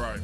Right.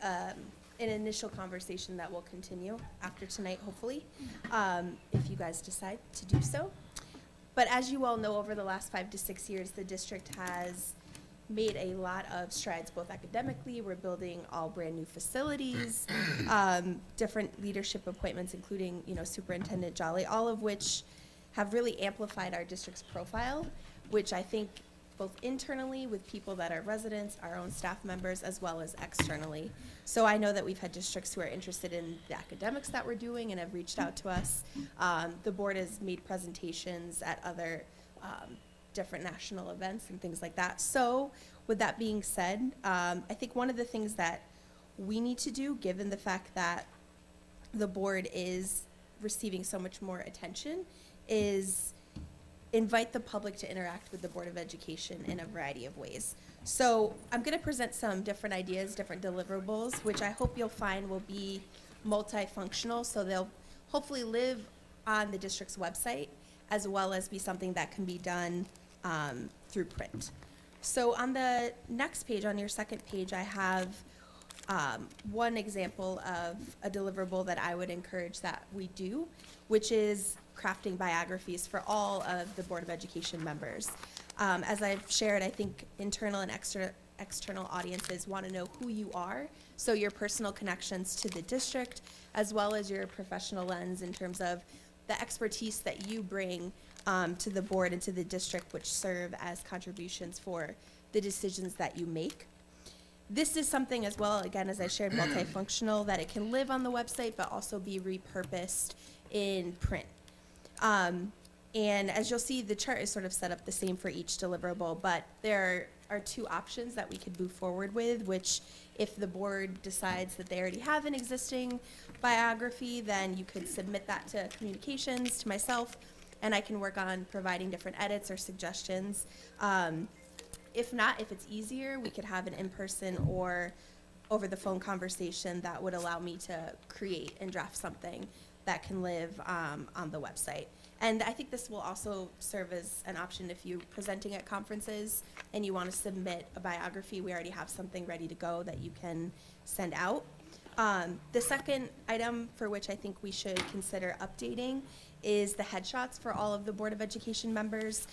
an initial conversation that will continue after tonight, hopefully, if you guys decide to do so. But as you all know, over the last 5 to 6 years, the district has made a lot of strides, both academically. We're building all brand new facilities, different leadership appointments, including, Superintendent Jolly, all of which have really amplified our district's profile, which I think both internally with people that are residents, our own staff members, as well as externally. So I know that we've had districts who are interested in the academics that we're doing and have reached out to us. The board has made presentations at other different national events and things like that. So with that being said, I think one of the things that we need to do, given the fact that the board is receiving so much more attention, is invite the public to interact with the Board of Education in a variety of ways. So I'm going to present some different ideas, different deliverables, which I hope you'll find will be multifunctional, so they'll hopefully live on the district's website, as well as be something that can be done through print. So on the next page, on your second page, I have one example of a deliverable that I would encourage that we do, which is crafting biographies for all of the Board of Education members. As I've shared, I think internal and external audiences want to know who you are, so your personal connections to the district, as well as your professional lens in terms of the expertise that you bring to the board and to the district, which serve as contributions for the decisions that you make. This is something as well, again, as I shared, multifunctional, that it can live on the website, but also be repurposed in print. And as you'll see, the chart is sort of set up the same for each deliverable, but there are 2 options that we could move forward with, which if the board decides that they already have an existing biography, then you could submit that to communications, to myself, and I can work on providing different edits or suggestions. If not, if it's easier, we could have an in-person or over the phone conversation that would allow me to create and draft something that can live on the website. And I think this will also serve as an option if you're presenting at conferences and you want to submit a biography. We already have something ready to go that you can send out. The second item for which I think we should consider updating is the headshots for all of the Board of Education members.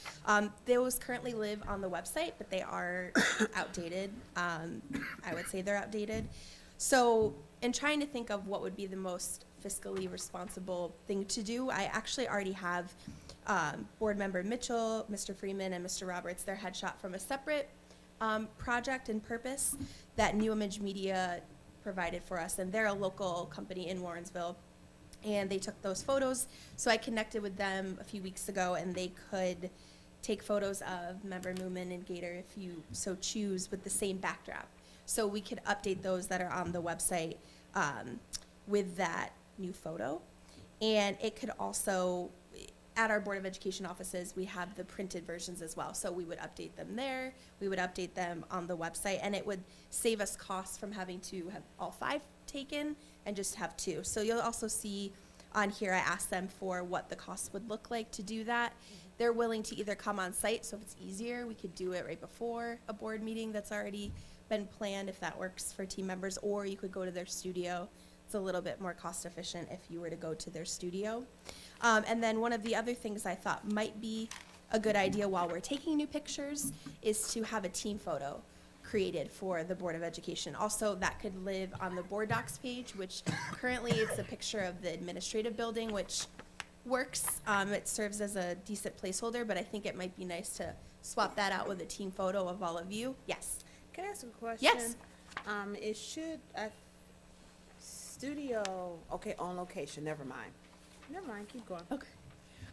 Those currently live on the website, but they are outdated. I would say they're outdated. So in trying to think of what would be the most fiscally responsible thing to do, I actually already have board member Mitchell, Mr. Freeman, and Mr. Roberts, their headshot from a separate project and purpose that New Image Media provided for us, and they're a local company in Warrensville, and they took those photos. So I connected with them a few weeks ago, and they could take photos of member Moomin and Gator, if you so choose, with the same backdrop. So we could update those that are on the website with that new photo. And it could also, at our Board of Education offices, we have the printed versions as well. So we would update them there, we would update them on the website, and it would save us costs from having to have all 5 taken and just have 2. So you'll also see on here, I asked them for what the cost would look like to do that. They're willing to either come on site, so if it's easier, we could do it right before a board meeting that's already been planned, if that works for team members, or you could go to their studio. It's a little bit more cost efficient if you were to go to their studio. And then one of the other things I thought might be a good idea while we're taking new pictures is to have a team photo created for the Board of Education. Also, that could live on the board docs page, which currently it's a picture of the administrative building, which works. It serves as a decent placeholder, but I think it might be nice to swap that out with a team photo of all of you. Yes. Can I ask a question? Yes. It should, studio, okay, on location, never mind. Never mind, keep going. Okay.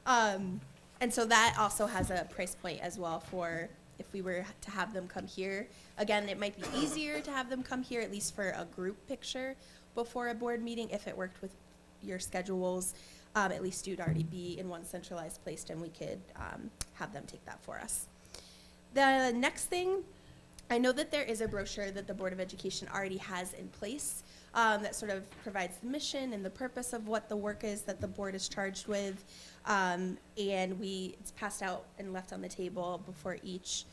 And so that also has a price point as well for if we were to have them come here. Again, it might be easier to have them come here, at least for a group picture before a board meeting, if it worked with your schedules. At least you'd already be in one centralized place, and we could have them take that for us. The next thing, I know that there is a brochure that the Board of Education already has in place that sort of provides the mission and the purpose of what the work is that the board is charged with. And it's passed out and left on the table before each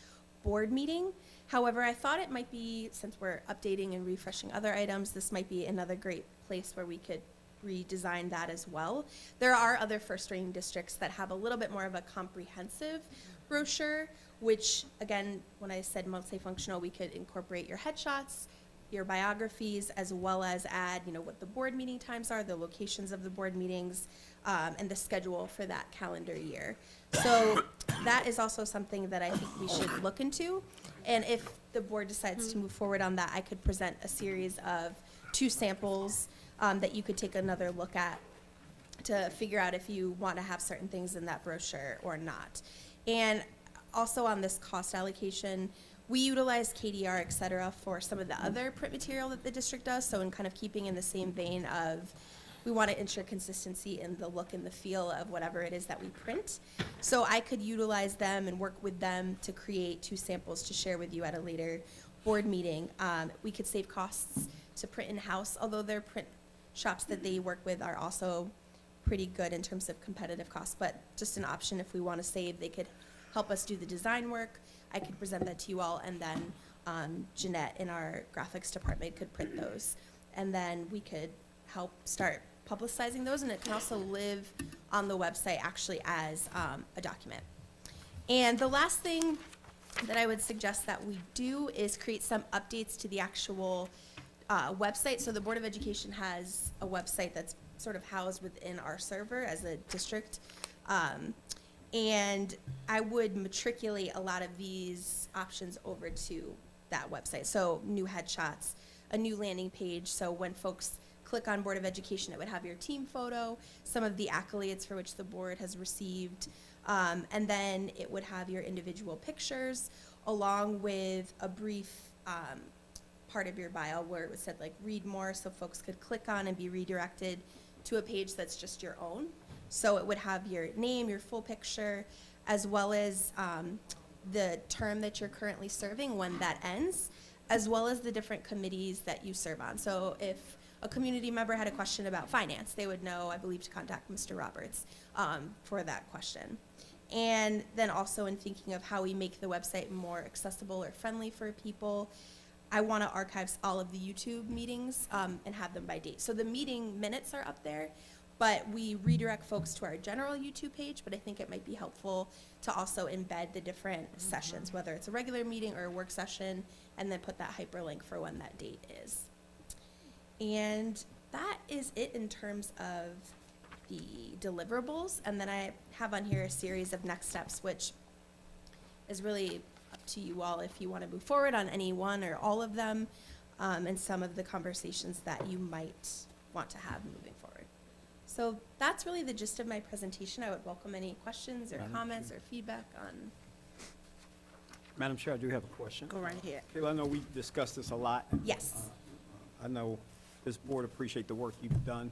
board meeting. However, I thought it might be, since we're updating and refreshing other items, this might be another great place where we could redesign that as well. There are other first rating districts that have a little bit more of a comprehensive brochure, which, again, when I said multifunctional, we could incorporate your headshots, your biographies, as well as add, what the board meeting times are, the locations of the board meetings, and the schedule for that calendar year. So that is also something that I think we should look into. And if the board decides to move forward on that, I could present a series of 2 samples that you could take another look at to figure out if you want to have certain things in that brochure or not. And also on this cost allocation, we utilize KDR, et cetera, for some of the other print material that the district does. So in kind of keeping in the same vein of, we want to ensure consistency in the look and the feel of whatever it is that we print. So I could utilize them and work with them to create 2 samples to share with you at a later board meeting. We could save costs to print in-house, although their print shops that they work with are also pretty good in terms of competitive costs, but just an option if we want to save. They could help us do the design work. I could present that to you all, and then Jeanette in our graphics department could print those. And then we could help start publicizing those, and it can also live on the website actually as a document. And the last thing that I would suggest that we do is create some updates to the actual website. So the Board of Education has a website that's sort of housed within our server as a district. And I would matriculate a lot of these options over to that website. So new headshots, a new landing page. So when folks click on Board of Education, it would have your team photo, some of the accolades for which the board has received, and then it would have your individual pictures along with a brief part of your bio where it was said like read more, so folks could click on and be redirected to a page that's just your own. So it would have your name, your full picture, as well as the term that you're currently serving when that ends, as well as the different committees that you serve on. So if a community member had a question about finance, they would know, I believe, to contact Mr. Roberts for that question. And then also in thinking of how we make the website more accessible or friendly for people, I want to archive all of the YouTube meetings and have them by date. So the meeting minutes are up there, but we redirect folks to our general YouTube page, but I think it might be helpful to also embed the different sessions, whether it's a regular meeting or a work session, and then put that hyperlink for when that date is. And that is it in terms of the deliverables. And then I have on here a series of next steps, which is really up to you all if you want to move forward on any one or all of them, and some of the conversations that you might want to have moving forward. So that's really the gist of my presentation. I would welcome any questions or comments or feedback on. Madam Chair, I do have a question. Go right ahead. I know we discussed this a lot. Yes. I know this board appreciate the work you've done.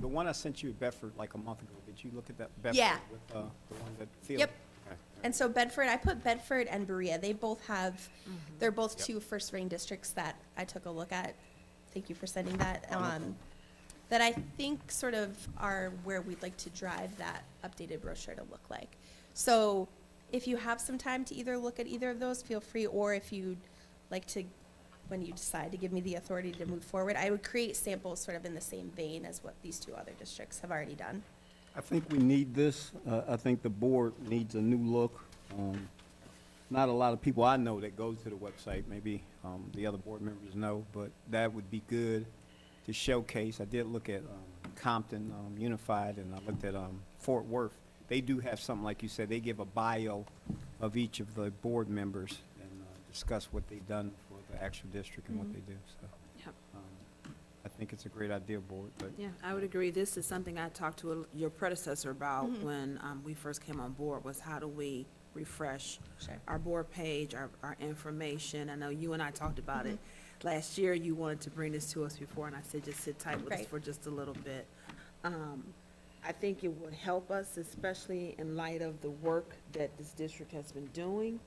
The one I sent you at Bedford like a month ago, did you look at that? Bedford Yeah. With the one that Field? Yep. Okay. And so Bedford, I put Bedford and Berea. They both have, they're both 2 first ring districts that I took a look at. Thank you for sending that. That I think sort of are where we'd like to drive that updated brochure to look like. So if you have some time to either look at either of those, feel free, or if you'd like to, when you decide to give me the authority to move forward, I would create samples sort of in the same vein as what these 2 other districts have already done. I think we need this. I think the board needs a new look. Not a lot of people I know that go to the website. Maybe the other board members know, but that would be good to showcase. I did look at Compton Unified, and I looked at Fort Worth. They do have something, like you said, they give a bio of each of the board members and discuss what they've done for the actual district and what they do. So Yep. I think it's a great idea, board, but Yeah, I would agree. This is something I talked to your predecessor about when we first came on board, was how do we refresh Sure. our board page, our information. I know you and I talked about it last year. You wanted to bring this to us before, and I said just sit tight with us Right. for just a little bit. I think it would help us, especially in light of the work that this district has been doing.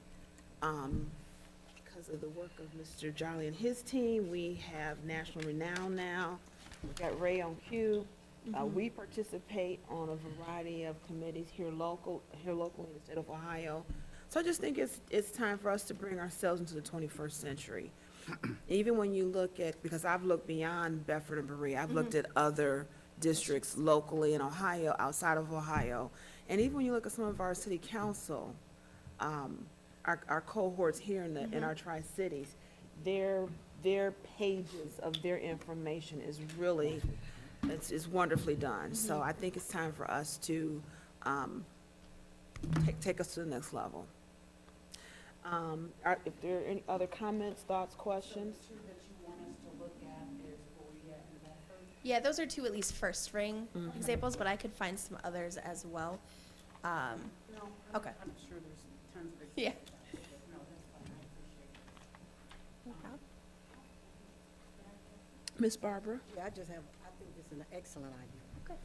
Because of the work of Mr. Jolly and his team, we have national renown now. We've got Ray on cue. We participate on a variety of committees here locally in the state of Ohio. So I just think it's time for us to bring ourselves into the 21st century. Even when you look at, because I've looked beyond Bedford and Berea, I've looked at other districts locally in Ohio, outside of Ohio. And even when you look at some of our city council, our cohorts here in our tri-cities, their pages of their information is really, it's wonderfully done. So I think it's time for us to take us to the next level. If there are any other comments, thoughts, questions? Yeah, those are two at least first ring examples, but I could find some others as well. Okay. I'm sure there's tons of. Yeah. No, that's fine, I appreciate it. No problem. Ms. Barbara? Yeah, I think this is an excellent idea. Okay.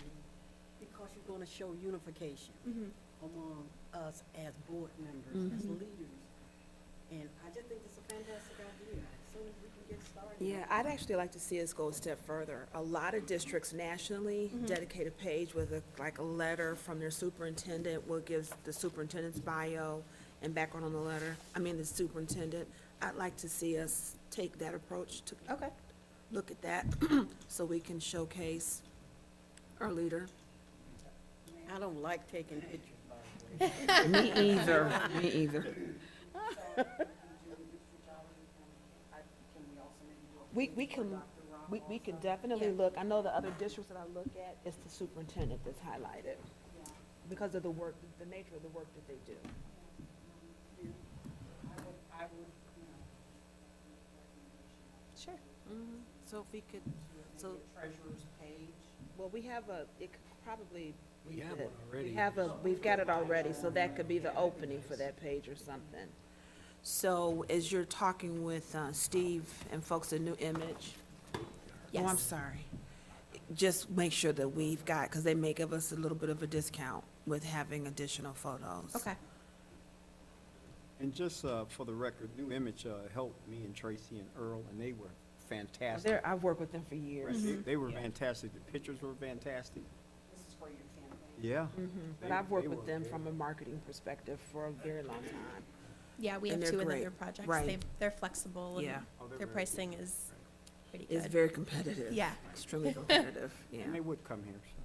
Because you're gonna show unification Mhm. among us as board members, as Mhm. leaders. And I just think it's a fantastic idea. As soon as we can get started. Yeah, I'd actually like to see us go a step further. A lot of districts nationally dedicate a page with like a letter from their superintendent, what gives the superintendent's bio and background on the letter. The superintendent. I'd like to see us take that approach to Okay. look at that so we can showcase our leader. I don't like taking pictures, by the way. Me either, me either. We can definitely look, I know the other districts that I look at, it's the superintendent that's highlighted because of the work, the nature of the work that they do. I would, Sure. So if we could, so, treasurer's page. well, we have it could probably. We have one already. We've got it already, so that could be the opening for that page or something. So as you're talking with Steve and folks at New Image, Yes. oh, I'm sorry, just make sure that we've got, because they may give us a little bit of a discount with having additional photos. Okay. And just for the record, New Image helped me and Tracy and Earl, and they were fantastic. I've worked with them for Right, years. They were fantastic. The pictures were fantastic. This is for your campaign. Yeah. But They- I've worked they with were them good. from a marketing perspective for a very long time. Yeah, we And have they're two of great. their projects. Right. They're flexible. Yeah. And Oh, they're their very pricing good. is pretty It's good. very competitive. Yeah. Extremely competitive, yeah. And they would come here, so.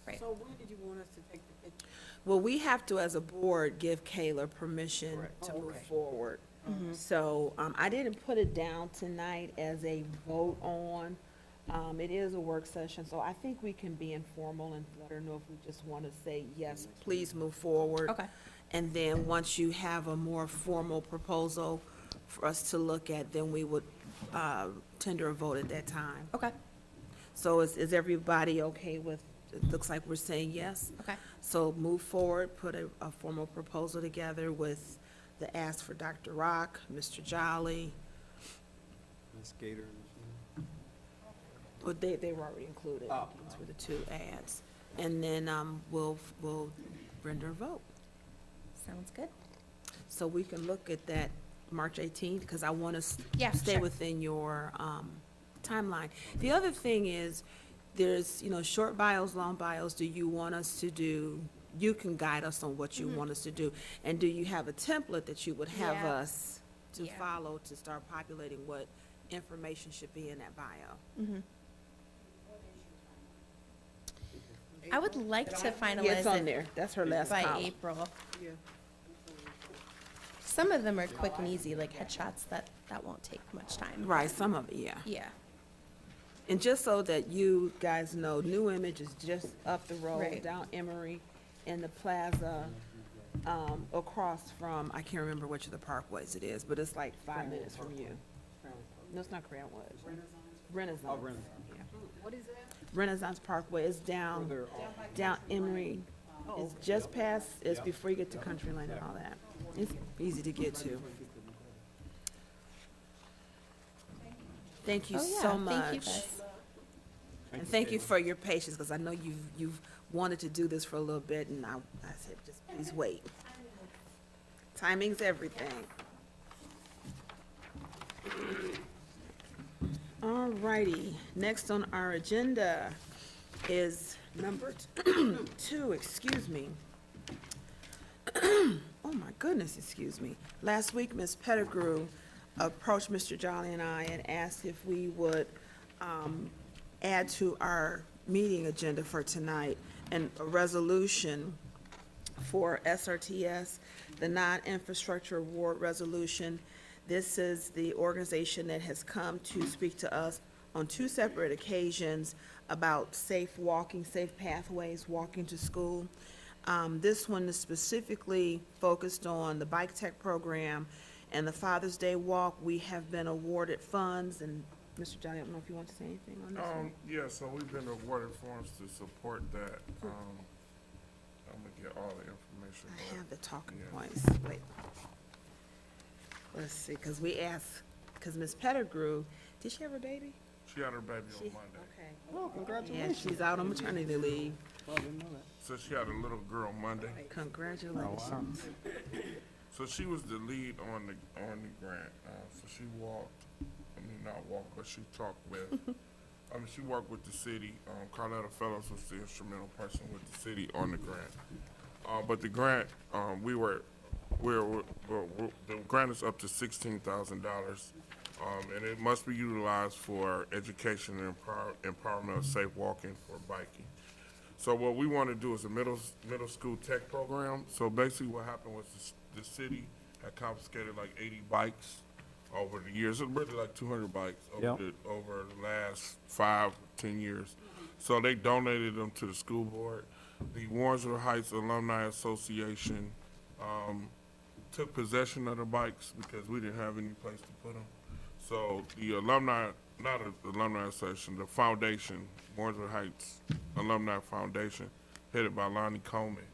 Right. So when did you want us to take the picture? Well, we have to, as a board, give Kayla permission Correct. to Oh, move okay. forward. Mhm. So, I didn't put it down tonight as a vote on. It is a work session, so I think we can be informal and let her know if we just want to say, yes, please move forward. Okay. And then, once you have a more formal proposal for us to look at, then we would, tender a vote at that time. Okay. So is everybody okay with, it looks like we're saying yes? Okay. So move forward, put a formal proposal together with the ask for Dr. Rock, Mr. Jolly. Ms. Gator. Well, they were already included. Oh. These were the two ads. And then, we'll render a vote. Sounds good. So we can look at that March 18th, because I want to Yeah, stay sure. within your timeline. The other thing is, there's, short bios, long bios. Do you want us to do, you can guide us on what you want us to do. And do you have a template that you would have Yeah. us to Yeah. follow to start populating what information should be in that bio? Mhm. I would like to Yeah, finalize it's on it there. That's her last by column. April. Yeah. Some of them are quick and easy, like headshots, that won't take much time. Right, some of it, yeah. Yeah. And just so that you guys know, New Image is just up the road, Right. down Emory, in the plaza, across from, I can't remember which of the parkways it is, but it's like 5 minutes from you. No, it's not Cranwood. Renaissance. Oh, Renaissance. Yeah. What is that? Renaissance Parkway is down, Further off. down Emory. Oh, It's just past, it's Yep. before you get to Country Lane and all that. It's easy to get to. Thank you Oh, yeah. so Thank you, much. guys. And thank you for your patience, because I know you've wanted to do this for a little bit, and I said, just please wait. Timing's everything. All righty, next on our agenda, is number 2, excuse me. Oh, my goodness, excuse me. Last week, Ms. Pettigrew approached Mr. Jolly and I and asked if we would add to our meeting agenda for tonight and a resolution for SRTS, the non-infrastructure award resolution. This is the organization that has come to speak to us on 2 separate occasions about safe walking, safe pathways, walking to school. This one is specifically focused on the Bike Tech program and the Father's Day Walk. We have been awarded funds, and Mr. Johnny, I don't know if you want to say anything on this one? Yeah, so we've been awarded funds to support that. I'm gonna get all the information. I have the talking Yeah. points, wait. Let's see, because we asked, because Ms. Pettigrew, did she have her baby? She had her baby She- on Monday. Okay. Oh, Yeah, congratulations. she's out on maternity leave. Oh, I didn't know that. So she had a little girl Monday. Congratulations. So she was the lead on the grant. So she walked, not walked, but she talked with, she worked with the city. Carletta Fellows was the instrumental person with the city on the grant. But the grant, the grant is up to $16,000. And it must be utilized for education and empowerment of safe walking for biking. So what we want to do is a middle school tech program. So basically what happened was the city had confiscated like 80 bikes over the years. It's really like 200 bikes over the last 5-10 years. So they donated them to the school board. The Warrensville Heights Alumni Association took possession of the bikes because we didn't have any place to put them. So the alumni, not the alumni association, the foundation, Warrensville Heights Alumni Foundation, headed by Lonnie Coleman.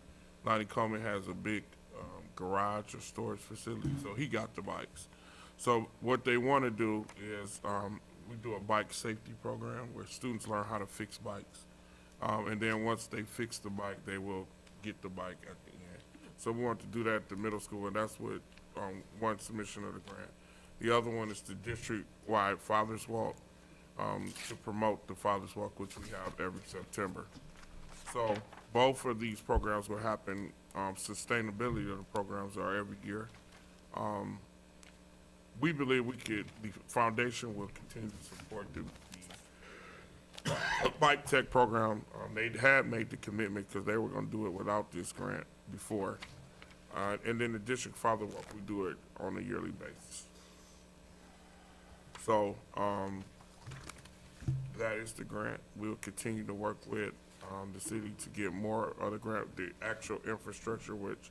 Lonnie Coleman has a big garage or storage facility, so he got the bikes. So what they want to do is we do a bike safety program where students learn how to fix bikes. And then once they fix the bike, they will get the bike at the end. So we want to do that at the middle school, and that's what one submission of the grant. The other one is the district-wide Father's Walk, to promote the Father's Walk, which we have every September. So both of these programs will happen, sustainability of the programs are every year. We believe the foundation will continue to support the Bike Tech program. They had made the commitment because they were gonna do it without this grant before. And then the district Father Walk, we do it on a yearly basis. So, that is the grant. We'll continue to work with, the city to get more of the grant, the actual infrastructure, which,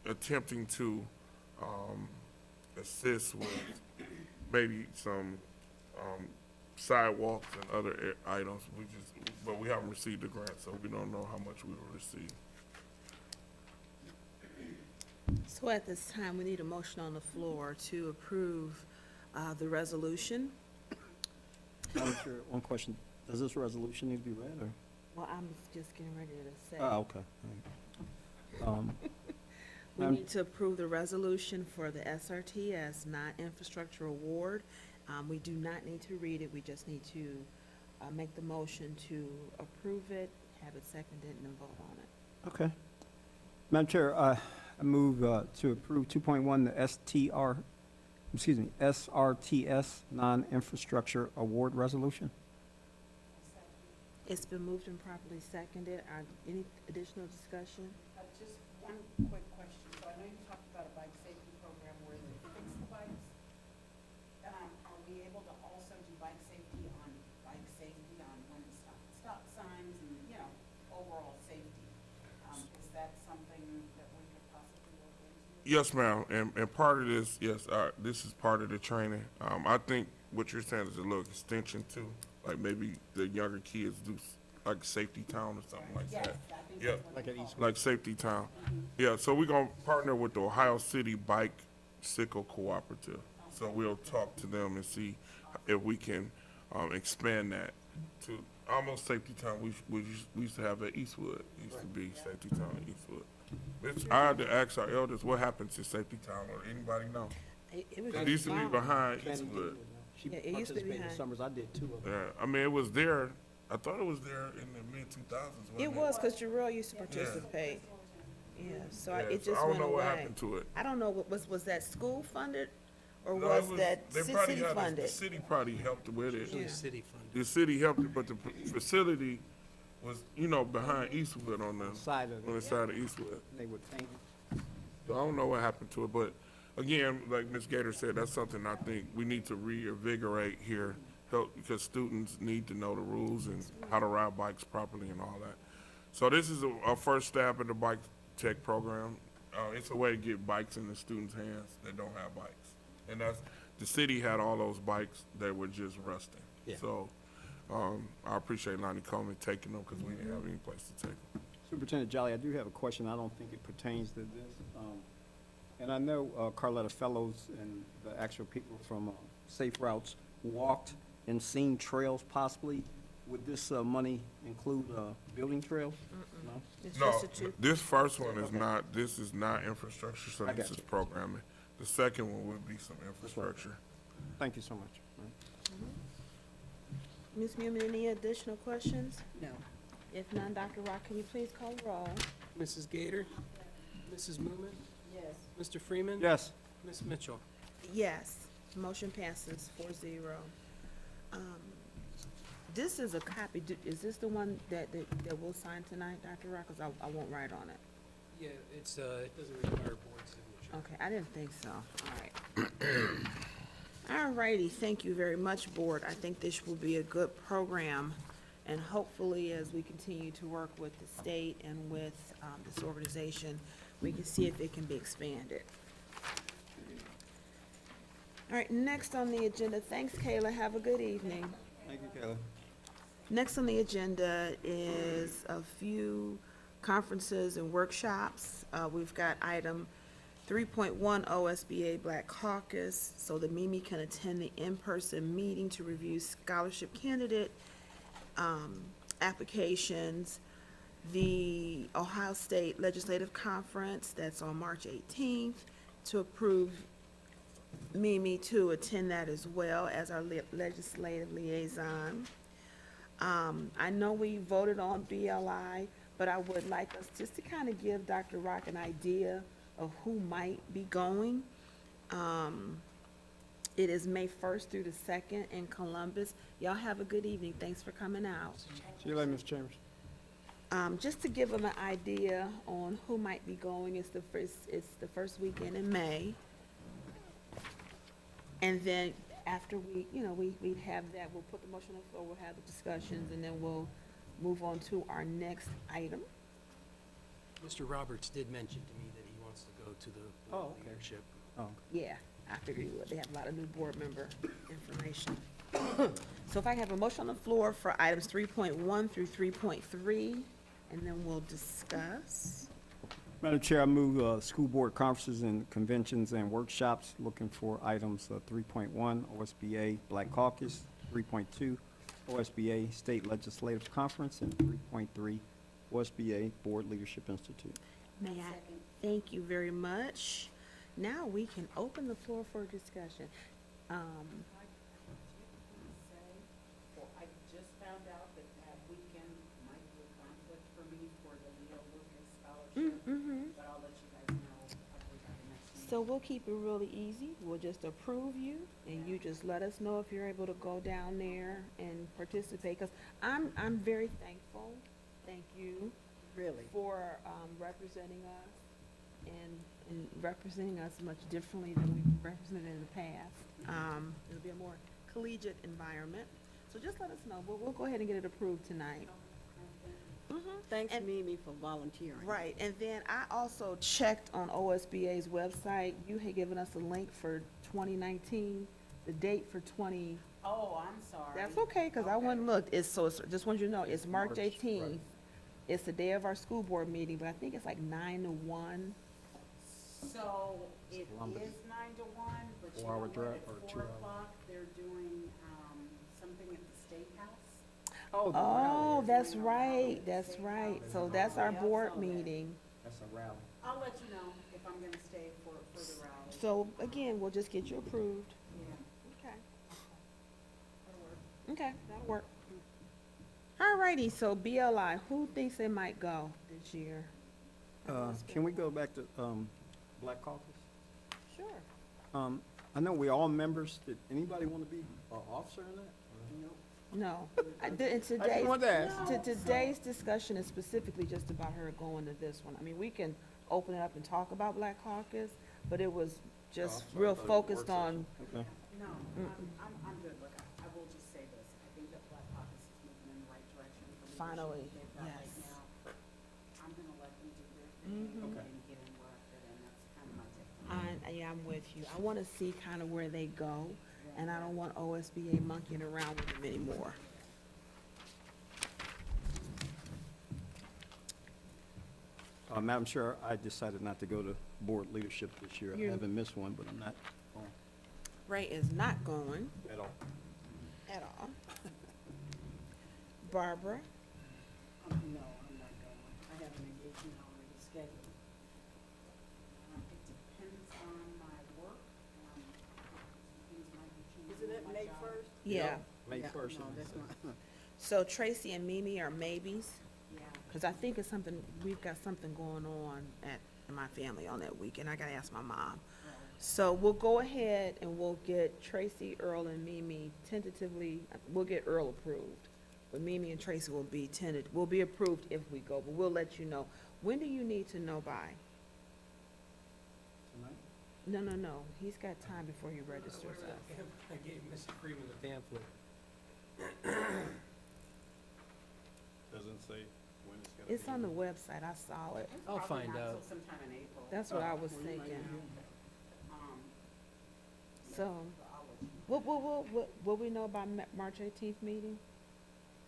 attempting to, assist with maybe some, sidewalks and other items. But we haven't received the grant, so we don't know how much we will receive. So at this time, we need a motion on the floor to approve the resolution. Madam Chair, one question. Does this resolution need to be read, or? Well, I'm just getting ready to say. Okay. All right. We Madam- need to approve the resolution for the SRTS non-infrastructure award. We do not need to read it, we just need to make the motion to approve it, have it seconded, and then vote on it. Okay. Madam Chair, I move to approve 2.1, the SRTS non-infrastructure award resolution. It's been moved and properly seconded. Any additional discussion? Just one quick question. So I know you talked about a bike safety program where they fix the bikes. Are we able to also do bike safety on when to stop signs and, overall safety? Is that something that we could possibly look into? Yes, ma'am, and part of this, yes, this is part of the training. I think what you're saying is a little extension too, like maybe the younger kids do like Safety Town or something like Yes, that. I think Yeah. that's what Like they at call East it. Like Safety Town. Yeah, so we're gonna partner with the Ohio City Bicycle Cooperative. So we'll talk to them and see if we can, expand that to almost Safety Town. We used to have at Eastwood. It used to be Safety Town in Eastwood. I had to ask our elders, what happened to Safety Town, or anybody know? It was It used to be fine. behind Candy Eastwood. She Yeah, it used to be participated in behind. summers. I did too. Yeah, I mean, it was there I thought it was there in the mid-2000s, wasn't it? It was, because Jarrell used to participate. Yeah, so Yeah, it so just I don't went know what away. happened to it. I don't know, was that school funded, or No, it was that they probably city had the funded? city probably helped with it. Yeah. City funded. The city helped it, but the facility was, behind Eastwood on the Side of on the it, side of Eastwood. they would paint it. So I don't know what happened to it, but again, like Ms. Gator said, that's something I think we need to reinvigorate here, help, because students need to know the rules and how to ride bikes properly and all that. So this is a first step in the bike tech program. It's a way to get bikes in the students' hands that don't have bikes. And the city had all those bikes that were just rusting. Yeah. So, I appreciate Lonnie Coleman taking them, because we didn't have any place to take them. Superintendent Jolly, I do have a question. I don't think it pertains to this. And I know Carletta Fellows and the actual people from Safe Routes walked and seen trails possibly. Would this money include building trails? No? It's No, just a two, this first one is not, this is not infrastructure, so I this got is you. programming. The second one would be some infrastructure. Thank you so much. Ms. Newman, any additional questions? No. If none, Dr. Rock, can you please call the roll? Mrs. Gator? Mrs. Moomin? Yes. Mr. Freeman? Yes. Ms. Mitchell? Yes, motion passes 4-0. This is a copy, is this the one that we'll sign tonight, Dr. Rock? 'Cause I won't write on it. Yeah, it doesn't require board signature. Okay, I didn't think so, all right. All righty, thank you very much, Board. I think this will be a good program, and hopefully, as we continue to work with the state and with this organization, we can see if it can be expanded. All right, next on the agenda, thanks, Kayla, have a good evening. Thank you, Kayla. Next on the agenda is a few conferences and workshops. We've got item 3.1 OSBA Black Caucus, so that Mimi can attend the in-person meeting to review scholarship candidate applications. The Ohio State Legislative Conference, that's on March 18th, to approve Mimi to attend that as well as our legislative liaison. I know we voted on BLI, but I would like us just to kind of give Dr. Rock an idea of who might be going. It is May 1st through the 2nd in Columbus. Y'all have a good evening. Thanks for coming out. See you later, Ms. Chambers. Just to give them an idea on who might be going, it's the first weekend in May. And then after we'd have that, we'll put the motion on the floor, we'll have the discussions, and then we'll move on to our next item. Mr. Roberts did mention to me that he wants to go to the Oh, board okay. leadership. Oh, Yeah, I figured you would. They have a lot of new board member information. So if I have a motion on the floor for items 3.1 through 3.3, and then we'll discuss. Madam Chair, I move school board conferences and conventions and workshops, looking for items 3.1 OSBA Black Caucus, 3.2 OSBA State Legislative Conference, and 3.3 OSBA Board Leadership Institute. May I? Thank you very much. Now we can open the floor for discussion. Say, well, I just found out that weekend might be a conflict for me for the Leo Lucas Scholarship, but I'll let you guys know, I believe, at the next meeting. So we'll keep it really easy. We'll just approve you, and you just let us know if you're able to go down there and participate. Because I'm very thankful, thank you, Really? for representing us and representing us much differently than we've represented in the past. It'll be a more collegiate environment. So just let us know. We'll go ahead and get it approved tonight. Thanks, And- Mimi, for volunteering. Right, and then I also checked on OSBA's website. You had given us a link for 2019, the date for 20. Oh, I'm sorry. That's okay, because I went and looked. Just wanted you to know, it's March March, 18th. right. It's the day of our school board meeting, but I think it's like 9 to 1. So it is Columbus. 9 to 1, but you know 4-hour what, drive at or 4 2 hours? o'clock, they're doing, something at the State House. Oh, Oh, that's right, that's right. So that's our board meeting. That's a rally. I'll let you know if I'm gonna stay for the rally. So again, we'll just get you approved. Yeah, Okay. that'll work. Okay, that'll work. All Alrighty, so BLI, who thinks they might go this year? Can we go back to, Black Caucus? Sure. I know we're all members. Did anybody want to be an officer in that? No. And today's discussion is specifically just about her going to this one. I mean, we can open it up and talk about Black Caucus, but it was just sorry, real I thought it was a focused work on, Okay. No, I'm good. Look, I will just say this. I think that Black Caucus is moving in the right direction. for leadership Finally, that they've got right yes. now. I'm gonna let them do their thing Okay. and get in where I fit in. That's kind of my take. yeah, I'm with you. I want to see kind of where they go, and I don't want OSBA monkeying around with them anymore. Madam Chair, I decided not to go to board leadership this year. I You- haven't missed one, but I'm not going Ray is not going at all. at all. Barbara? No, I'm not going. I have an engagement already scheduled. It depends on my work. Things might be changing. Isn't it with my May job. 1st? Yeah. May Yeah, 1st. No, that's not. So Tracy and Mimi are maybes? Yeah. Because I think it's something, we've got something going on in my family on that week, and I gotta ask my mom. So we'll go ahead and we'll get Tracy, Earl, and Mimi tentatively, we'll get Earl approved. But Mimi and Tracy will be will be approved if we go, but we'll let you know. When do you need to know by? Tonight? No, he's got time before he registers us. I gave Mr. Freeman the pamphlet. Doesn't say when it's gonna be. It's on the website, I saw it. It's I'll probably find not out. till sometime in April. That's what I was Well, you might thinking. Um, So, but I'll let you know. will we know by March 18th meeting?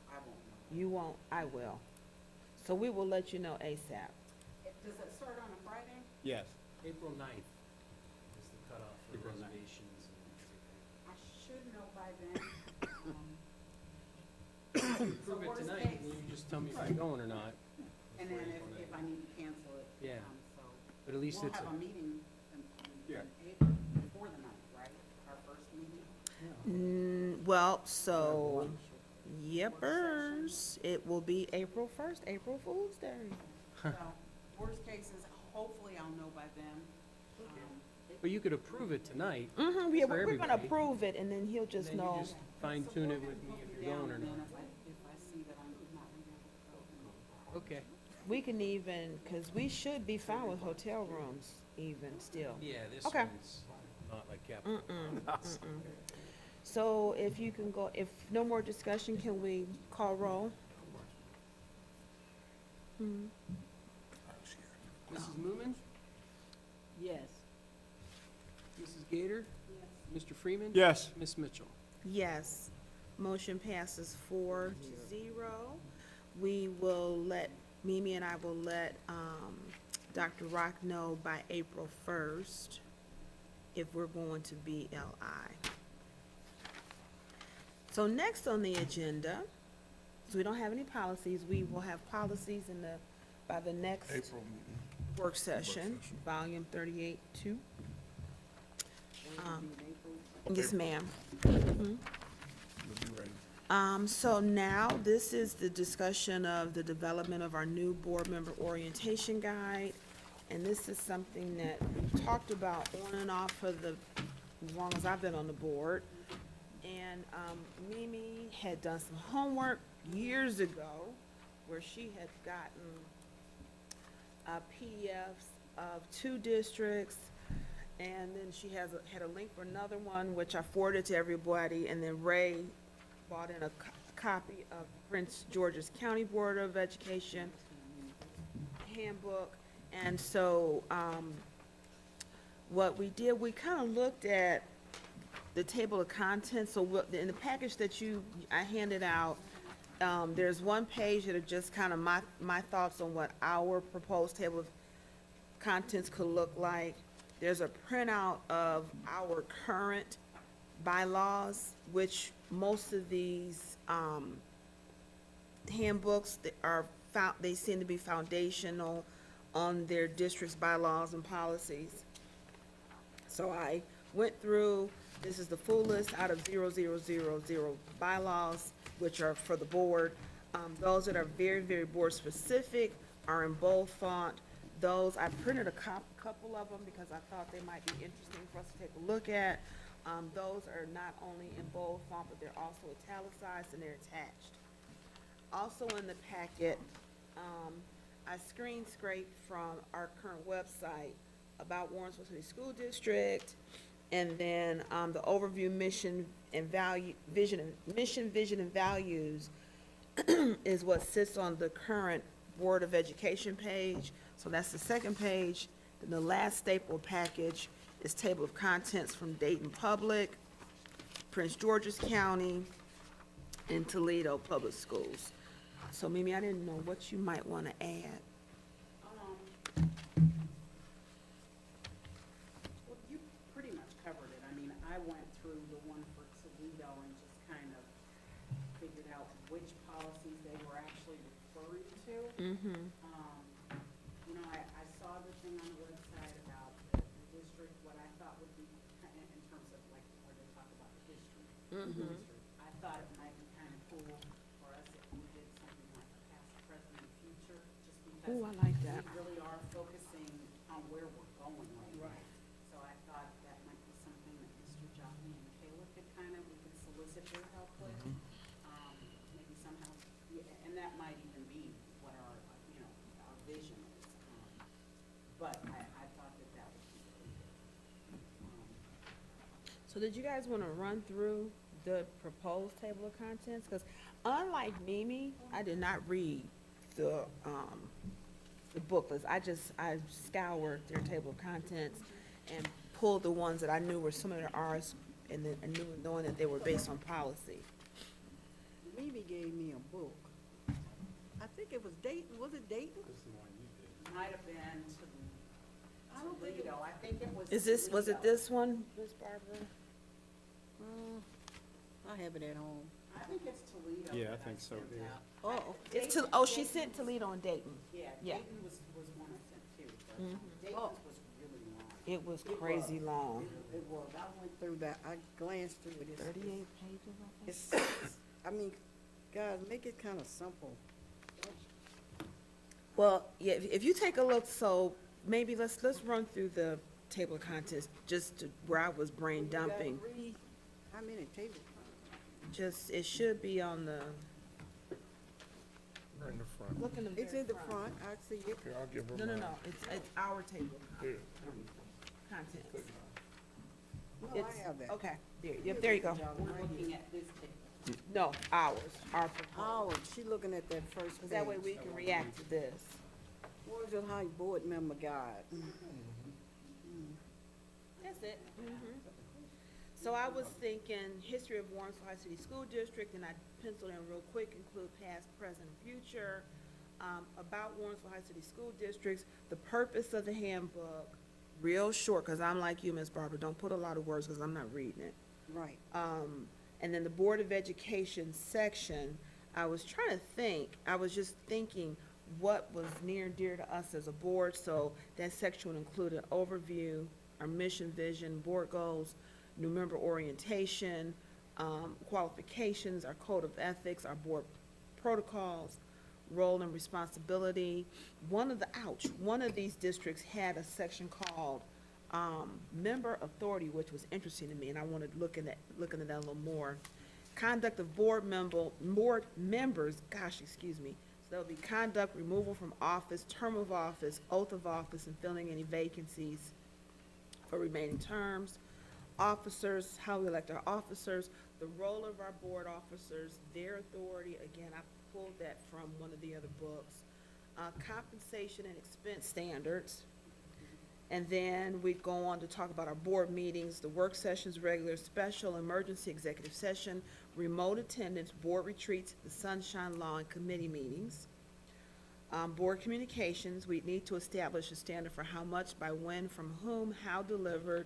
I won't know. You won't, I will. So we will let you know ASAP. Does it start on a Friday? Yes. April 9th is the cutoff for April 9th. reservations and everything. I should know by then. Prove it worst tonight, case- and you just tell me if you're going or not. And then if I need to cancel it. Yeah. So But at least we'll it's, have a meeting Yeah. in April, before the night, right? Our first meeting? Well, so, yepers, it will be April 1st, April Fool's Day. So, worst case is hopefully I'll know by then. but you could approve it tonight. Mm-hmm, yeah, For we're gonna everybody. approve it, and then he'll And just then you know. just fine tune it with me if you're going or And then not. if I see that I'm not able to go, Okay. We can even, because we should be fine with hotel rooms even still. Yeah, this Okay. one's not like Capital. So if you can go, if no more discussion, can we call roll? Mrs. Moomin? Yes. Mrs. Gator? Mr. Freeman? Yes. Ms. Mitchell? Yes. Motion passes 4-0. We will let, Mimi and I will let Dr. Rock know by April 1st if we're going to BLI. So next on the agenda, so we don't have any policies, we will have policies by the next April meeting. work session, volume 38-2. Yes, ma'am. We'll be ready. So now, this is the discussion of the development of our new board member orientation guide. And this is something that we've talked about on and off for as long as I've been on the board. And, Mimi had done some homework years ago where she had gotten, PDFs of 2 districts. And then she had a link for another one, which I forwarded to everybody, and then Ray bought in a copy of Prince George's County Board of Education handbook. And so, what we did, we kind of looked at the table of contents. So in the package that I handed out, there's one page that are just kind of my thoughts on what our proposed table of contents could look like. There's a printout of our current bylaws, which most of these handbooks they seem to be foundational on their district's bylaws and policies. So I went through, this is the full list out of 0000 bylaws, which are for the board. Those that are very, very board-specific are in bold font. Those, I printed a couple of them because I thought they might be interesting for us to take a look at. Those are not only in bold font, but they're also italicized and they're attached. Also in the packet, I screen scraped from our current website about Warrensville City School District, and then, the overview mission and value, vision, and values is what sits on the current Board of Education page. So that's the second page. Then the last staple package is table of contents from Dayton Public, Prince George's County, and Toledo Public Schools. So Mimi, I didn't know what you might want to add. Well, you pretty much covered it. I mean, I went through the one for Toledo and just kind of figured out which policies they were actually referring to. You know, I saw the thing on the website about the district, what I thought would be, in terms of like, where they talk about the history. of the district. I thought it might be kind of cool for us if we did something like past, present, and future, just because. Ooh, I like that. We really are focusing on where we're going right now. So I thought that might be something that Mr. Johnny and Kayla could kind of, we could solicit their help with. Maybe somehow, and that might even be what our, you know, our vision is. But I thought that that would be really good. So did you guys want to run through the proposed table of contents? Because unlike Mimi, I did not read the booklets. I scoured their table of contents and pulled the ones that I knew were similar to ours, and then knowing that they were based on policy. Mimi gave me a book. I think it was Dayton, was it Dayton? Might have been Toledo, I think it was. Was it Toledo. this one, Ms. Barbara? I have it at home. I think it's Toledo. Yeah, I that think so, sent yeah. out. Oh, It's she sent Toledo and Dayton. Yeah, Yeah. Dayton was one I sent too, but Dayton's Oh. was really long. It was crazy long. it was, I went through that, I glanced through it. It's- 38 pages, I think. It's, I mean, guys, make it kind of simple. Well, yeah, if you take a look, so maybe let's run through the table of contents, just to where I was brain You gotta dumping. read how many tables? Just, it should be on the, Right in the front. look in the It's very in the front, I see it. Here, I'll give her No, mine. it's our table of Here. contents. No, It's- I have that. Okay, there you go. We're looking at this table. No, our proposal. Oh, she looking at that first page. Because that way we can react to this. Warrensville High Board Member Guide. That's it. So I was thinking, history of Warrensville High City School District, and I penciled in real quick, include past, present, and future. About Warrensville High City School Districts, the purpose of the handbook, real short, because I'm like you, Ms. Barbara, don't put a lot of words, because I'm not reading it. Right. And then the Board of Education section, I was trying to think, I was just thinking what was near and dear to us as a board, so that section would include an overview, our mission, vision, board goals, new member orientation, qualifications, our code of ethics, our board protocols, role and responsibility. One of these districts had a section called member authority, which was interesting to me, and I wanted to look into that a little more. Conduct of board members, excuse me. So that'll be conduct, removal from office, term of office, oath of office, and filling any vacancies for remaining terms. Officers, how we elect our officers, the role of our board officers, their authority, again, I pulled that from one of the other books. Compensation and expense standards. And then we go on to talk about our board meetings, the work sessions, regular, special, emergency, executive session, remote attendance, board retreats, the sunshine law, and committee meetings. Board communications, we need to establish a standard for how much, by when, from whom, how delivered,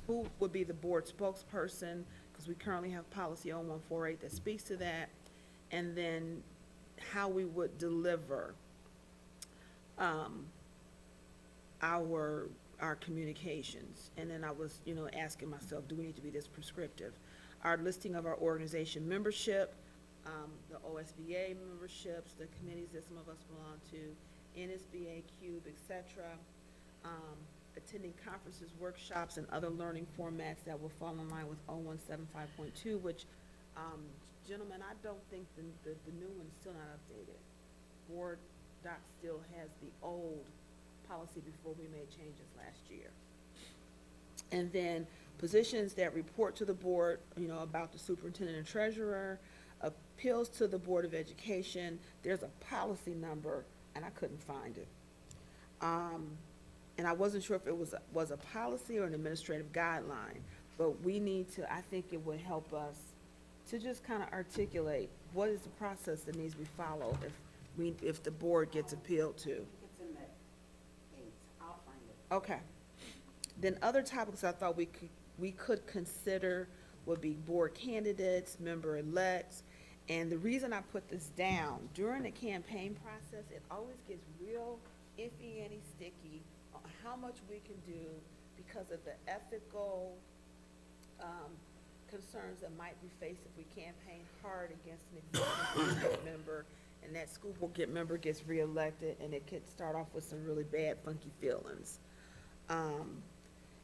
who would be the board spokesperson, because we currently have policy 0148 that speaks to that, and then how we would deliver our communications. And then I was, asking myself, do we need to be this prescriptive? Our listing of our organization membership, the OSBA memberships, the committees that some of us belong to, NSBA, CUBE, et cetera, attending conferences, workshops, and other learning formats that will fall in line with 0175.2, which, gentlemen, I don't think the new one's still not updated. Board doc still has the old policy before we made changes last year. And then positions that report to the board, you know, about the superintendent and treasurer, appeals to the Board of Education. There's a policy number, and I couldn't find it. And I wasn't sure if it was a policy or an administrative guideline, but we need to, I think it would help us to just kind of articulate what is the process that needs to be followed if the board gets appealed to. I think it's in the 8th, I'll find it. Okay. Then other topics I thought we could consider would be board candidates, member-elects. And the reason I put this down, during the campaign process, it always gets real iffy and sticky on how much we can do because of the ethical concerns that might be faced if we campaign hard against an existing board member, and that school board member gets reelected, and it could start off with some really bad, funky feelings.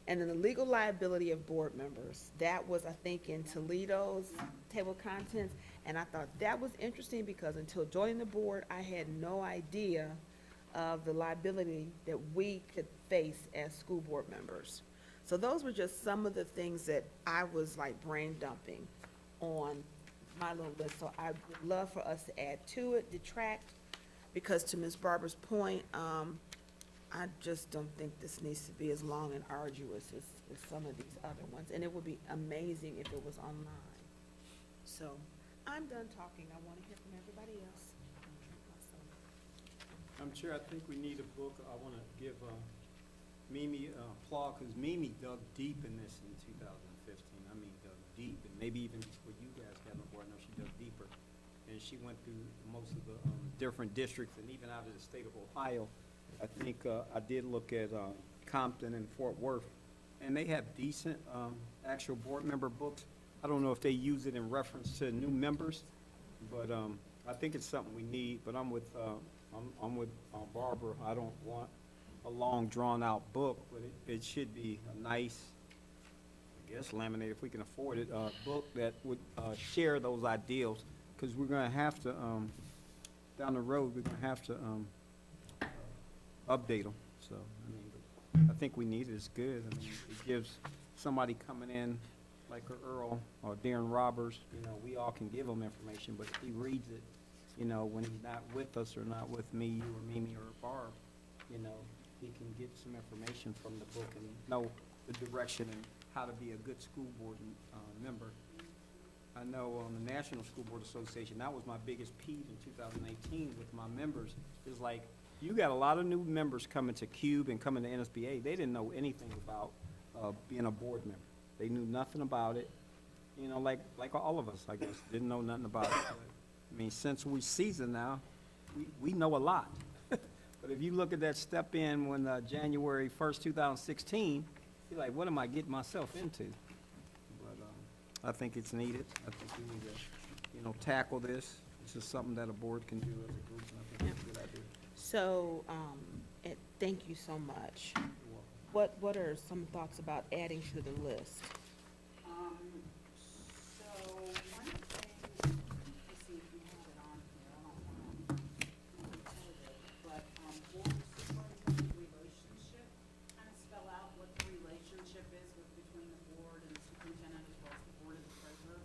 And then the legal liability of board members, that was, I think, in Toledo's table of contents, and I thought that was interesting because until joining the board, I had no idea of the liability that we could face as school board members. So those were just some of the things that I was like brain dumping on my little list. So I would love for us to add to it, detract, because to Ms. Barber's point, I just don't think this needs to be as long and arduous as some of these other ones. And it would be amazing if it was online. So I'm done talking. I want to hear from everybody else. Chair, I think we need a book. I want to give Mimi applause, because Mimi dug deep in this in 2015. I mean, dug deep, and maybe even before you guys got on board, I know she dug deeper. And she went through most of the different districts, and even out of the state of Ohio. I think I did look at Compton and Fort Worth, and they have decent actual board member books. I don't know if they use it in reference to new members, but I think it's something we need. But I'm with Barbara. I don't want a long, drawn-out book, but it should be a nice, I guess, laminated, if we can afford it, book that would share those ideals, because we're going to have to, down the road, we're going to have to update them. So, I mean, I think we need it. It's good. I mean, it gives somebody coming in, like Earl or Darren Roberts, you know, we all can give him information, but if he reads it, you know, when he's not with us or not with me or Mimi or Barb, you know, he can get some information from the book and know the direction and how to be a good school board member. I know on the National School Board Association, that was my biggest peeve in 2018 with my members, is like, you got a lot of new members coming to CUBE and coming to NSBA. They didn't know anything about being a board member. They knew nothing about it, you know, like all of us, I guess, didn't know nothing about it. But, I mean, since we're seasoned now, we know a lot. But if you look at that step in when January 1st, 2016, you're like, what am I getting myself into? But I think it's needed. I think we need to, you know, tackle this. This is something that a board can do as a group, and I think it's a good idea. So, thank you so much. What are some thoughts about adding to the list? So one thing, let's see if you have it on here, I don't want to record it, but board superintendent relationship, kind of spell out what the relationship is between the board and the superintendent as well as the board and the treasurer.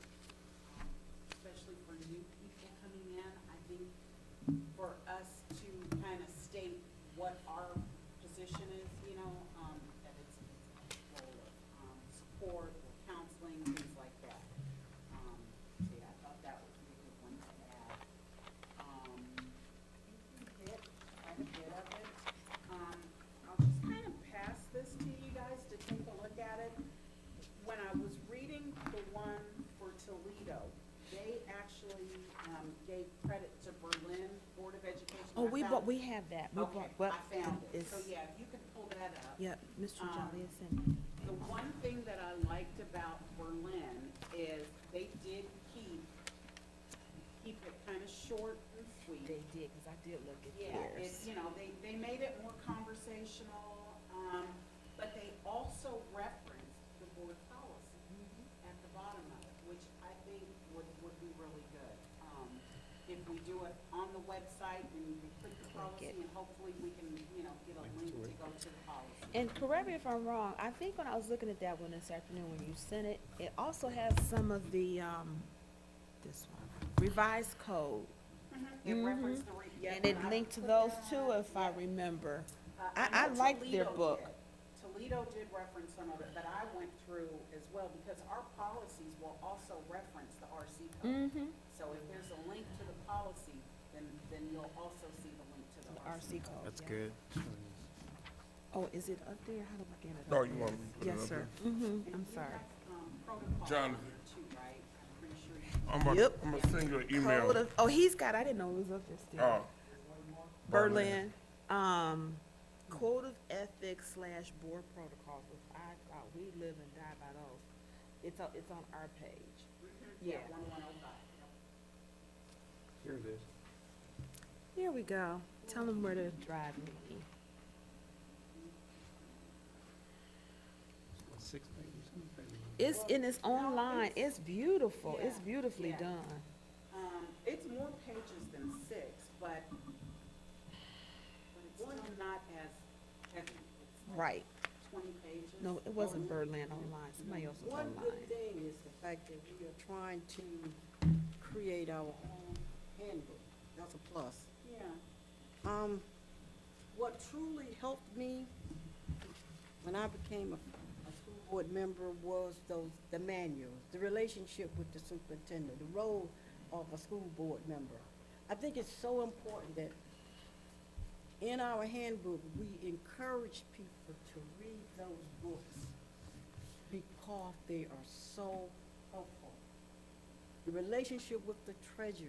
Especially for new people coming in, I think for us to kind of state what our position is, you know, that it's a role of support or counseling, things like that. So yeah, I thought that would be a good one to add. I think we hit quite a bit of it. I'll just kind of pass this to you guys to take a look at it. When I was reading the one for Toledo, they actually gave credit to Berlin Board of Education. Oh, I found- we have that. We Okay, bought- I found it. it's- So yeah, if you could pull that up. Yeah, Mr. Um, Jolly has sent me. The one thing that I liked about Berlin is they did keep keep it kind of short and sweet. They did, because I did look at Yeah, theirs. it's, you know, they made it more conversational, but they also referenced the board policy at the bottom of it, which I think would be really good. If we do it on the website and we put the policy, and hopefully we can, you know, get a link to go to the policy. And correct me if I'm wrong, I think when I was looking at that one this afternoon, when you sent it, it also has some of the, this one, revised code. It referenced the yeah, And it I linked to put those that, too, if I yeah. remember. I I know liked their Toledo book. did. Toledo did reference some of it, but I went through as well, because our policies will also reference the RC code. Mm-hmm. So if there's a link to the policy, then you'll also see the link to the RC RC code. code. That's yeah. good. Oh, is it up there? How do I get it? No, up you there? want me to put it Yes, up sir. there? Mm-hmm, I'm sorry. Protocol John. too, right? I'm pretty sure you. I'm gonna, Yep. I'm gonna send you an email. Code of, oh, he's got, I didn't know it was up there still. Oh, Berlin, code of ethics / board protocols, which I thought we live and die by those. It's on our page. Yeah. 1105. Here it is. Here we go. Tell them where to drive me. 6 pages, 7 pages. It's, and it's online. It's beautiful. Yeah, It's beautifully yeah. done. It's more pages than 6, but it's still not as heavy. It's like Right. 20 pages. No, it wasn't Berlin online. Somebody else was One online. good thing is the fact that we are trying to create our own handbook. That's a plus. Yeah. What truly helped me when I became a school board member was the manuals, the relationship with the superintendent, the role of a school board member. I think it's so important that in our handbook, we encourage people to read those books because they are so helpful. The relationship with the treasurer,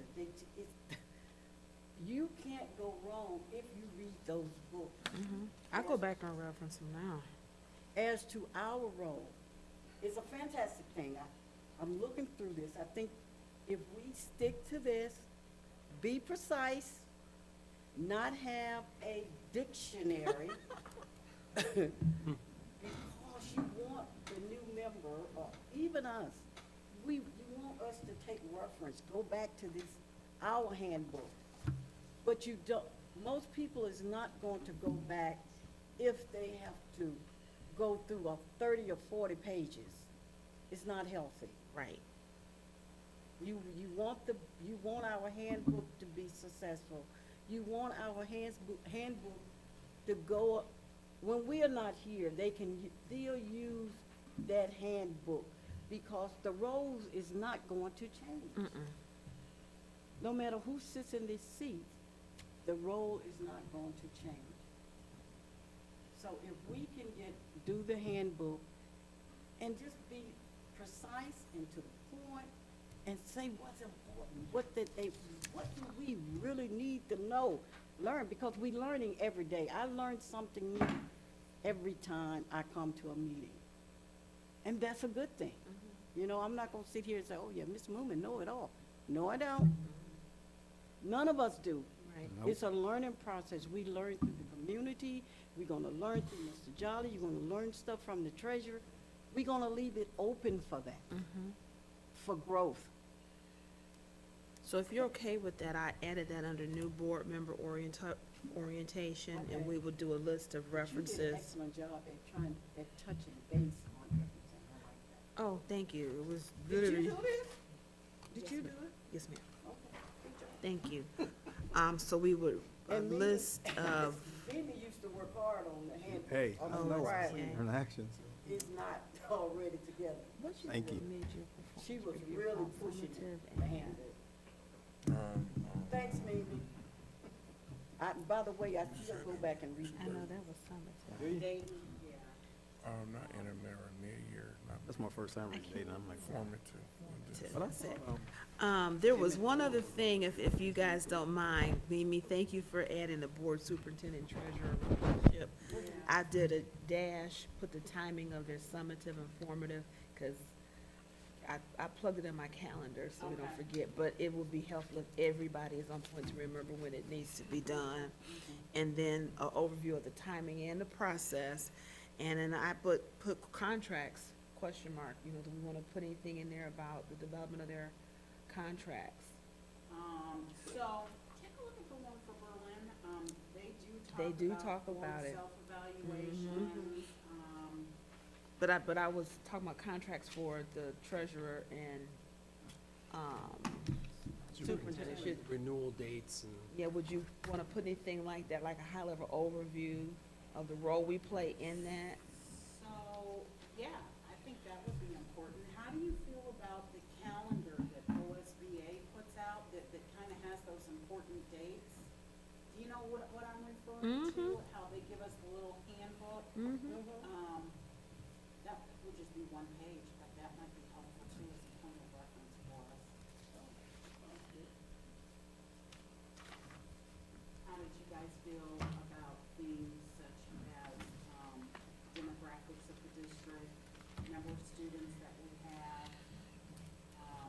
you can't go wrong if you read those books. I'll go back and reference them now. As to our role, it's a fantastic thing. I'm looking through this. I think if we stick to this, be precise, not have a dictionary, because you want the new member, or even us, you want us to take reference, go back to this, our handbook. But you don't, most people is not going to go back if they have to go through 30 or 40 pages. It's not healthy. Right. You want our handbook to be successful. You want our handbook to go, when we are not here, they can still use that handbook because the roles is not going to change. No matter who sits in this seat, the role is not going to change. So if we can do the handbook and just be precise and to the point and say what's important, what do we really need to know, learn, because we're learning every day. I learn something new every time I come to a meeting. And that's a good thing. You know, I'm not gonna sit here and say, oh yeah, Ms. Moomin know it all. No, I don't. None of us do. Right. Nope. It's a learning process. We learn through the community. We're gonna learn through Mr. Jolly. You're gonna learn stuff from the treasurer. We're gonna leave it open for that, for growth. So if you're okay with that, I added that under new board member orientation, and we will do a list of You did an references. excellent job at touching base on everything. I like that. Oh, thank you. It was Did you literally. do this? Did you do it? Yes, ma'am. Okay, good job. Thank you. So we would, a And Mimi- list of, Mimi used to work hard on the handbook. Hey, on I the know, Friday. okay. in actions. It's not already together. Thank you. She was really pushing the handbook. Thanks, Mimi. By the way, I still go back and read I know those. that was summertime. Daily, yeah. Not intermarried, near-year, not That's my first time reading it. I'm like, formative. but I said, There was one other thing, if you guys don't mind, Mimi, thank you for adding the board superintendent treasurer relationship. I did a dash, put the timing of their summative and formative, because I plugged it in my calendar so we don't Okay. forget, but it would be helpful if everybody is on point to remember when it needs to be done. And then an overview of the timing and the process. And then I put contracts, question mark, you know, do we wanna put anything in there about the development of their contracts? So, take a look at the one for Berlin, They do they do talk talk about about it. self-evaluations, But I was talking about contracts for the treasurer and, superintendent. Should, Renewal dates and. yeah, would you wanna put anything like that, like a high-level overview of the role we play in that? So, yeah, I think that would be important. How do you feel about the calendar that OSBA puts out that kind of has those important dates? Do you know what I'm referring to? How they give us the little handbook? That would just be one page, but that might be helpful too as a point of reference for us. How did you guys feel about things such as, demographics of the district, number of students that we have?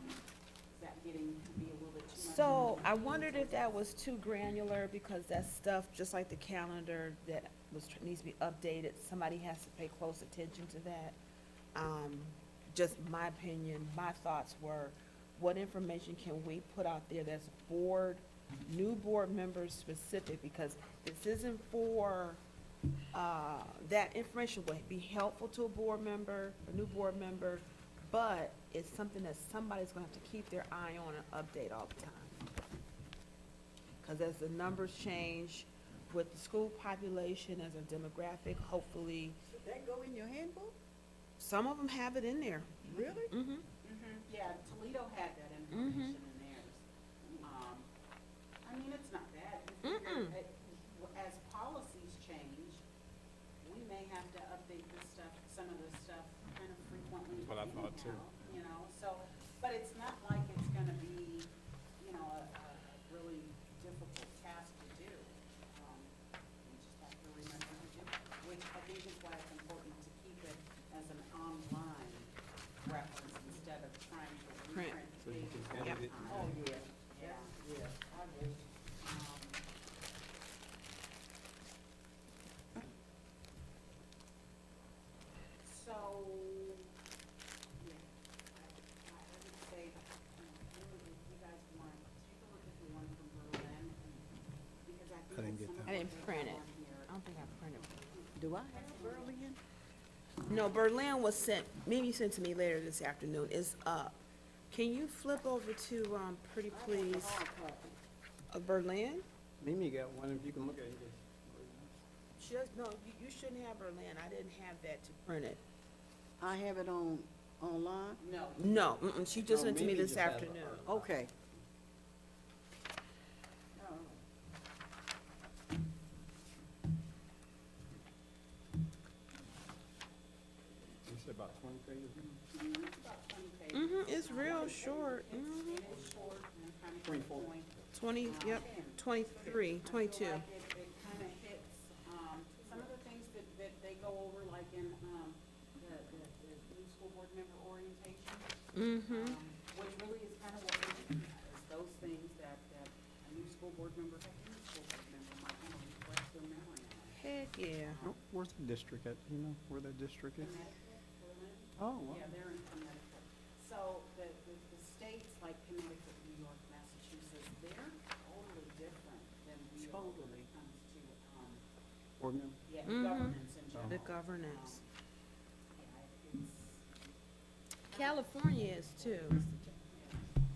Is that getting to be a little bit too much? So, I wondered if that was too granular, because that's stuff, just like the calendar that needs to be updated, somebody has to pay close attention to that. Just my opinion, my thoughts were, what information can we put out there that's new board members specific, because this isn't for, that information will be helpful to a board member, a new board member, but it's something that somebody's gonna have to keep their eye on and update all the time. Cause as the numbers change with the school population, as a demographic, hopefully, Should that go in your handbook? some of them have it in there. Really? Mm-hmm. Yeah, Toledo had that information in theirs. I mean, it's not bad. You figure as policies change, we may have to update this stuff, some of this stuff kind of frequently. That's what I thought, too. anyhow, You know, so, but it's not like it's gonna be, you know, a really difficult task to do. We just have to remember to do it, which I think is why it's important to keep it as an online reference instead of trying to Print. reprint So you pages can all the edit it. time. Oh, yeah. Yeah. Yeah, I agree. So, yeah, I would say, really, if you guys want, take a look at the one from Berlin, because I I didn't think get some of that. I didn't what print they it. have on here. I don't think I printed it. Do I have Berlin? No, Berlin was sent, maybe sent to me later this afternoon, it's up. Can you flip over to, pretty please, Berlin? Mimi got one, if you can look at it. No, you shouldn't have Berlin, I didn't have that to print it. I have it online? No, No, she just No, sent it to me Mimi this just has afternoon. Okay. You said about 20 pages? it's about 20 pages. It's real short, It is short and kind of to the 24. point. 20, yep, 23, 22. I feel like it kind of hits, some of the things that they go over, like in, the new school board member orientation. Which really is kind of what we're looking at, is those things that a new school board member, heck, any school board member might want to refresh their memory on. Heck, yeah. Oh, where's the district at, you know, where that district is? Connecticut, Berlin, Oh, wow. yeah, they're in Connecticut. So the states like Connecticut, New York, Massachusetts, they're totally different than we are when Totally. it comes to, Board member? yeah, governance in general. The governance. Yeah, it's, California is too.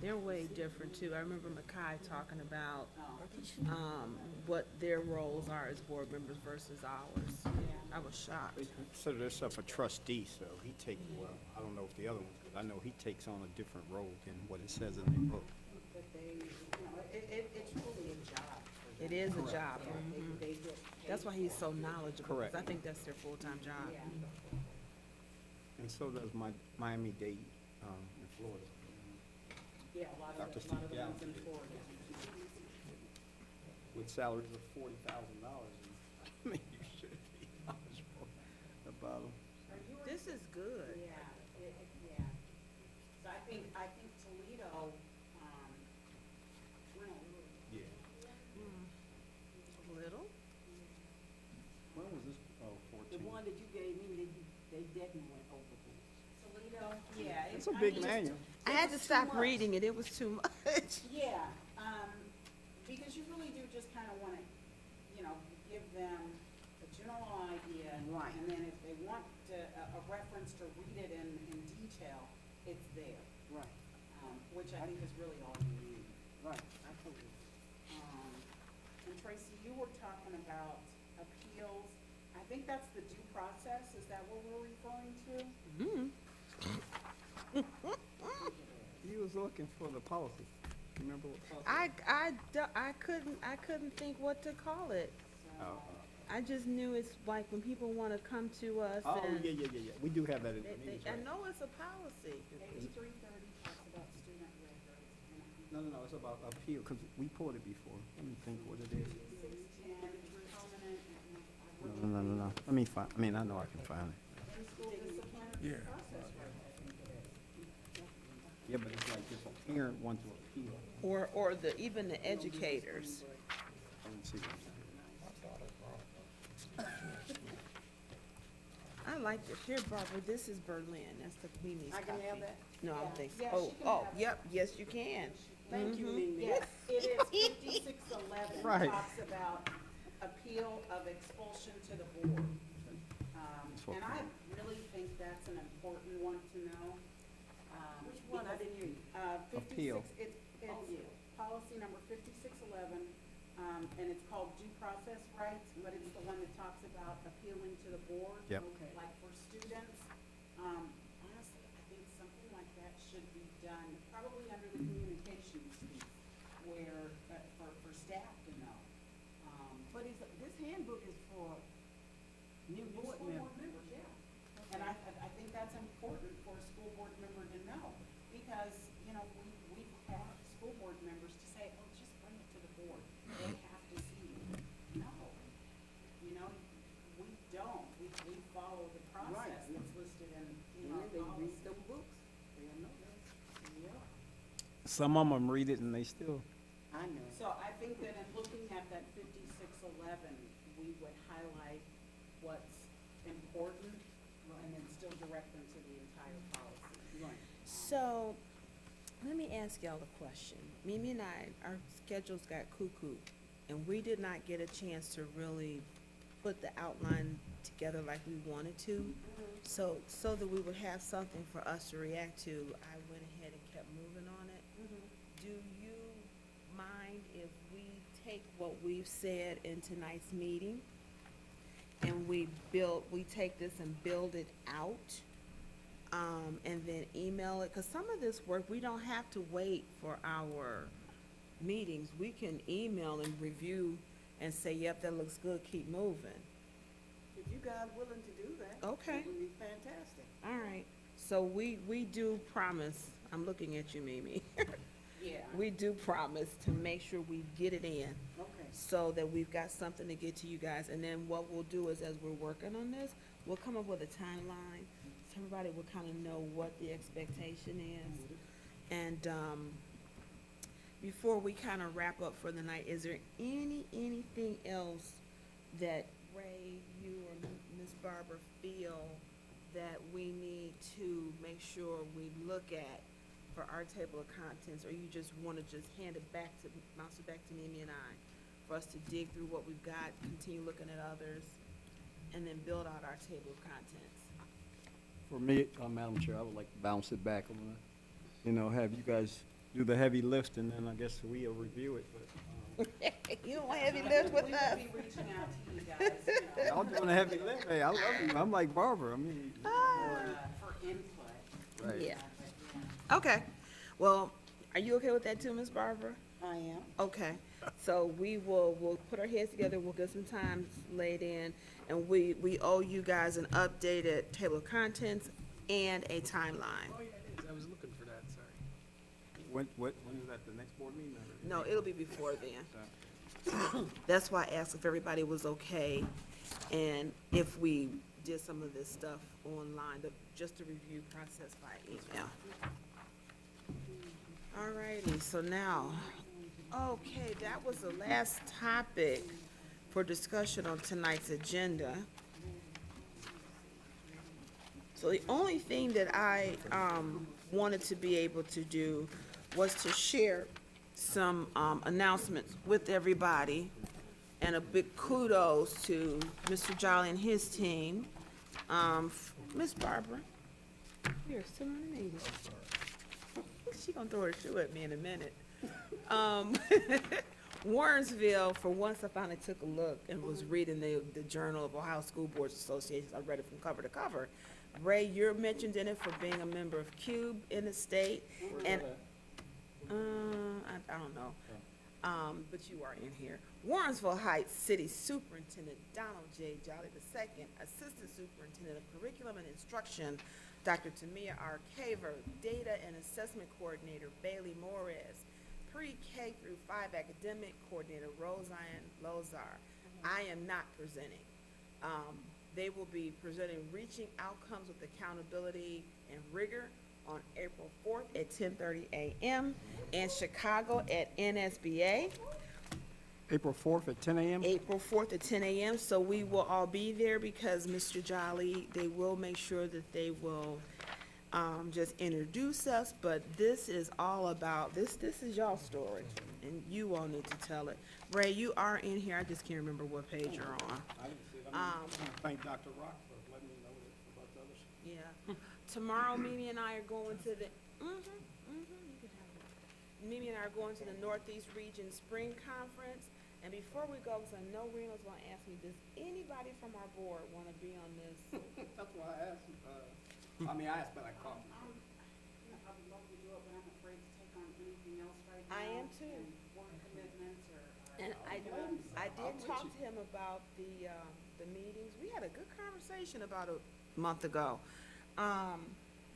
They're way different too. I remember Mackay talking about, what their roles are as board members versus ours. I was shocked. They consider themselves a trustee, so he takes, well, I don't know if the other one, because I know he takes on a different role than what it says in the book. that they, you know, it's really a job for them. It is a job. Yeah, they get That's paid why he's so knowledgeable, 'cause Correct. I think that's their full-time job. Yeah. And so does Miami-Dade, in Florida. Yeah, a lot of Dr. the Steve ones in Galvin. Florida. With salaries of $40,000, I mean, you should be knowledgeable about them. This is good. Yeah, yeah. So I think Toledo, went a little. Yeah. Little? When was this? Oh, The one that you gave me, they definitely went overboard. Toledo, yeah. It's a big manual. I had to stop reading it, it was too much. Yeah, because you really do just kind of want to, give them a general idea. Right. And then if they want a reference to read it in detail, it's there, Right, which I think is really all you need. right, I totally. And Tracy, you were talking about appeals. I think that's the due process. Is that what we're referring to? You was looking for the policy. Remember what policy? I couldn't think what to call it. Oh, I just knew it's like when people wanna come to us oh, and. yeah. We do have that in the They- meetings, I right? know it's a policy. Page 330 talks about student records. No, it's about appeal, because we pulled it before. Let me think what it is. 610, permanent. No. Let me find, I know I can find it. In-school disciplinary Yeah. process right, I think it is. Yeah, but it's like if a parent wants to appeal. Or even the educators. Let me see. I like this. Here, Barbara, this is Berlin. That's the Queenie's I can copy. have that? No, I don't Yeah. think so. Yeah, Oh, she can oh, have it. yep, yes, you can. Thank you, Mhm. Mimi. Yes, it is 5611. Right. Talks about appeal of expulsion to the board. what- And I really think that's an important one to know. Which one? I didn't hear you. 'Appeal. 56, it's Oh, yeah. policy number 5611, and it's called due process rights, but it's the one that talks about appealing to the board. Yep. Okay. Like for students, honestly, I think something like that should be done, probably under the communications piece, where, for staff to know. But this handbook is for new board School members. board members, yeah. And I think that's important for a school board member to know, because, we've had school board members to say, oh, just bring it to the board, they have to see it. No, we don't, we follow the process Right. that's listed in And our they policy. read the books. They know that. Yeah, Some of them read it and they still, I know. So I think that in looking at that 5611, we would highlight what's important and then still direct them to the entire policy. Right. So, let me ask y'all a question. Mimi and I, our schedules got cuckoo, and we did not get a chance to really put the outline together like we wanted to. So that we would have something for us to react to, I went ahead and kept moving on it. Do you mind if we take what we've said in tonight's meeting and we take this and build it out, and then email it? Because some of this work, we don't have to wait for our meetings. We can email and review and say, yep, that looks good, keep moving. If you guys willing to do that. Okay. It would be fantastic. All right, so we do promise, I'm looking at you, Mimi. Yeah. We do promise to make sure we get it in, Okay. so that we've got something to get to you guys. And then what we'll do is, as we're working on this, we'll come up with a timeline, so everybody will kind of know what the expectation is. And, before we kind of wrap up for the night, is there anything else that Ray, you or Ms. Barber feel that we need to make sure we look at for our table of contents? Or you just want to just hand it back to, bounce it back to Mimi and I, for us to dig through what we've got, continue looking at others, and then build out our table of contents? for me, Madam Chair, I would like to bounce it back on, have you guys do the heavy lift, and then I guess we'll review it, but, You don't want heavy lift with We us? will be reaching out to you guys, y'all doing the heavy lift, hey, I love you, I'm like Barbara, for input. Right. Yeah. But, yeah. Okay, well, are you okay with that too, Ms. Barbara? I am. Okay, so we'll put our heads together, we'll get some time laid in, and we owe you guys an updated table of contents and a timeline. Oh, yeah, it is. I was looking for that, sorry. when is that, the next board meeting? or- No, it'll be before then. That's why I asked if everybody was okay, and if we did some of this stuff online, just the review process by email. All righty, so now, okay, that was the last topic for discussion on tonight's agenda. So the only thing that I wanted to be able to do was to share some announcements with everybody, and a big kudos to Mr. Jolly and his team. Miss Barbara, here, sit on the meeting. She gonna throw her shoe at me in a minute. Warrensville, for once I finally took a look and was reading the Journal of Ohio School Boards Association. I read it from cover to cover. Ray, you're mentioned in it for being a member of CUBE in the state, and, I don't know. But you are in here. Warrensville Heights City Superintendent Donald J. Jolly II, Assistant Superintendent of Curriculum and Instruction, Dr. Tamia R. Caver, Data and Assessment Coordinator Bailey Morez, Pre-K through 5 Academic Coordinator Roseanne Lozar. I am not presenting. They will be presenting Reaching Outcomes with Accountability and Rigor on April 4th at 10:30 a.m. in Chicago at NSBA. April 4th at 10 a.m.? April 4th at 10 a.m. So we will all be there because Mr. Jolly, they will make sure that they will just introduce us, but this is all about, this is y'all's story, and you all need to tell it. Ray, you are in here, I just can't remember what page you're on. I didn't see it. I want to thank Dr. Rock for letting me know about the others. Yeah. Tomorrow, Mimi and I are going to the, you can have it. Mimi and I are going to the Northeast Region Spring Conference. And before we go, because I know Reno's gonna ask me, does anybody from our board wanna be on this? That's why I asked you. I mean, I asked, but I called. I would love to do it, but I'm afraid to take on anything else right now. I am too. And work commitments or. And I did talk to him about the meetings. We had a good conversation about a month ago.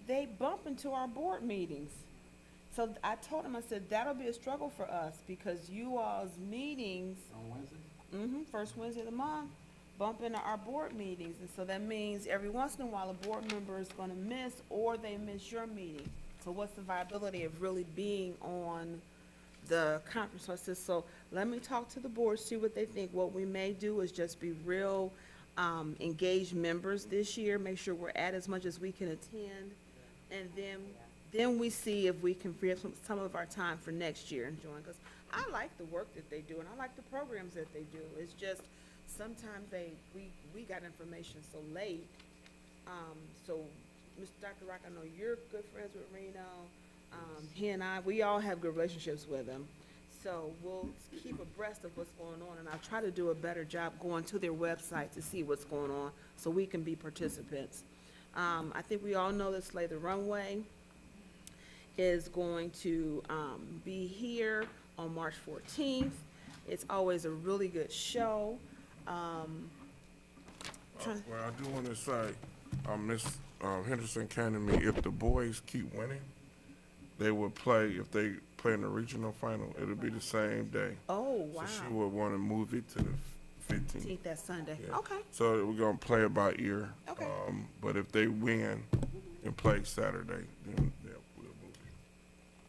They bump into our board meetings. So I told him, I said, that'll be a struggle for us because you all's meetings, On Wednesday? first Wednesday of the month, bump into our board meetings. And so that means every once in a while, a board member is gonna miss, or they miss your meeting. So what's the viability of really being on the conference? So I said, so let me talk to the board, see what they think. What we may do is just be real, engaged members this year, make sure we're at as much as we can attend. And then we see if we can free up some of our time for next year and join. Because I like the work that they do, and I like the programs that they do. It's just, sometimes we got information so late. So, Mr. Dr. Rock, I know you're good friends with Reno. He and I, we all have good relationships with him. So we'll keep abreast of what's going on, and I'll try to do a better job going to their website to see what's going on, so we can be participants. I think we all know that Slay the Runway is going to be here on March 14th. It's always a really good show. Well, I do want to say, Miss Henderson came to me, if the boys keep winning, they would play, if they play in the regional final, it'll be the same day. Oh, wow. So she would want to move it to the 15th. That Sunday. Yeah. Okay. So we're gonna play it by ear. Okay. But if they win and play Saturday, then we'll move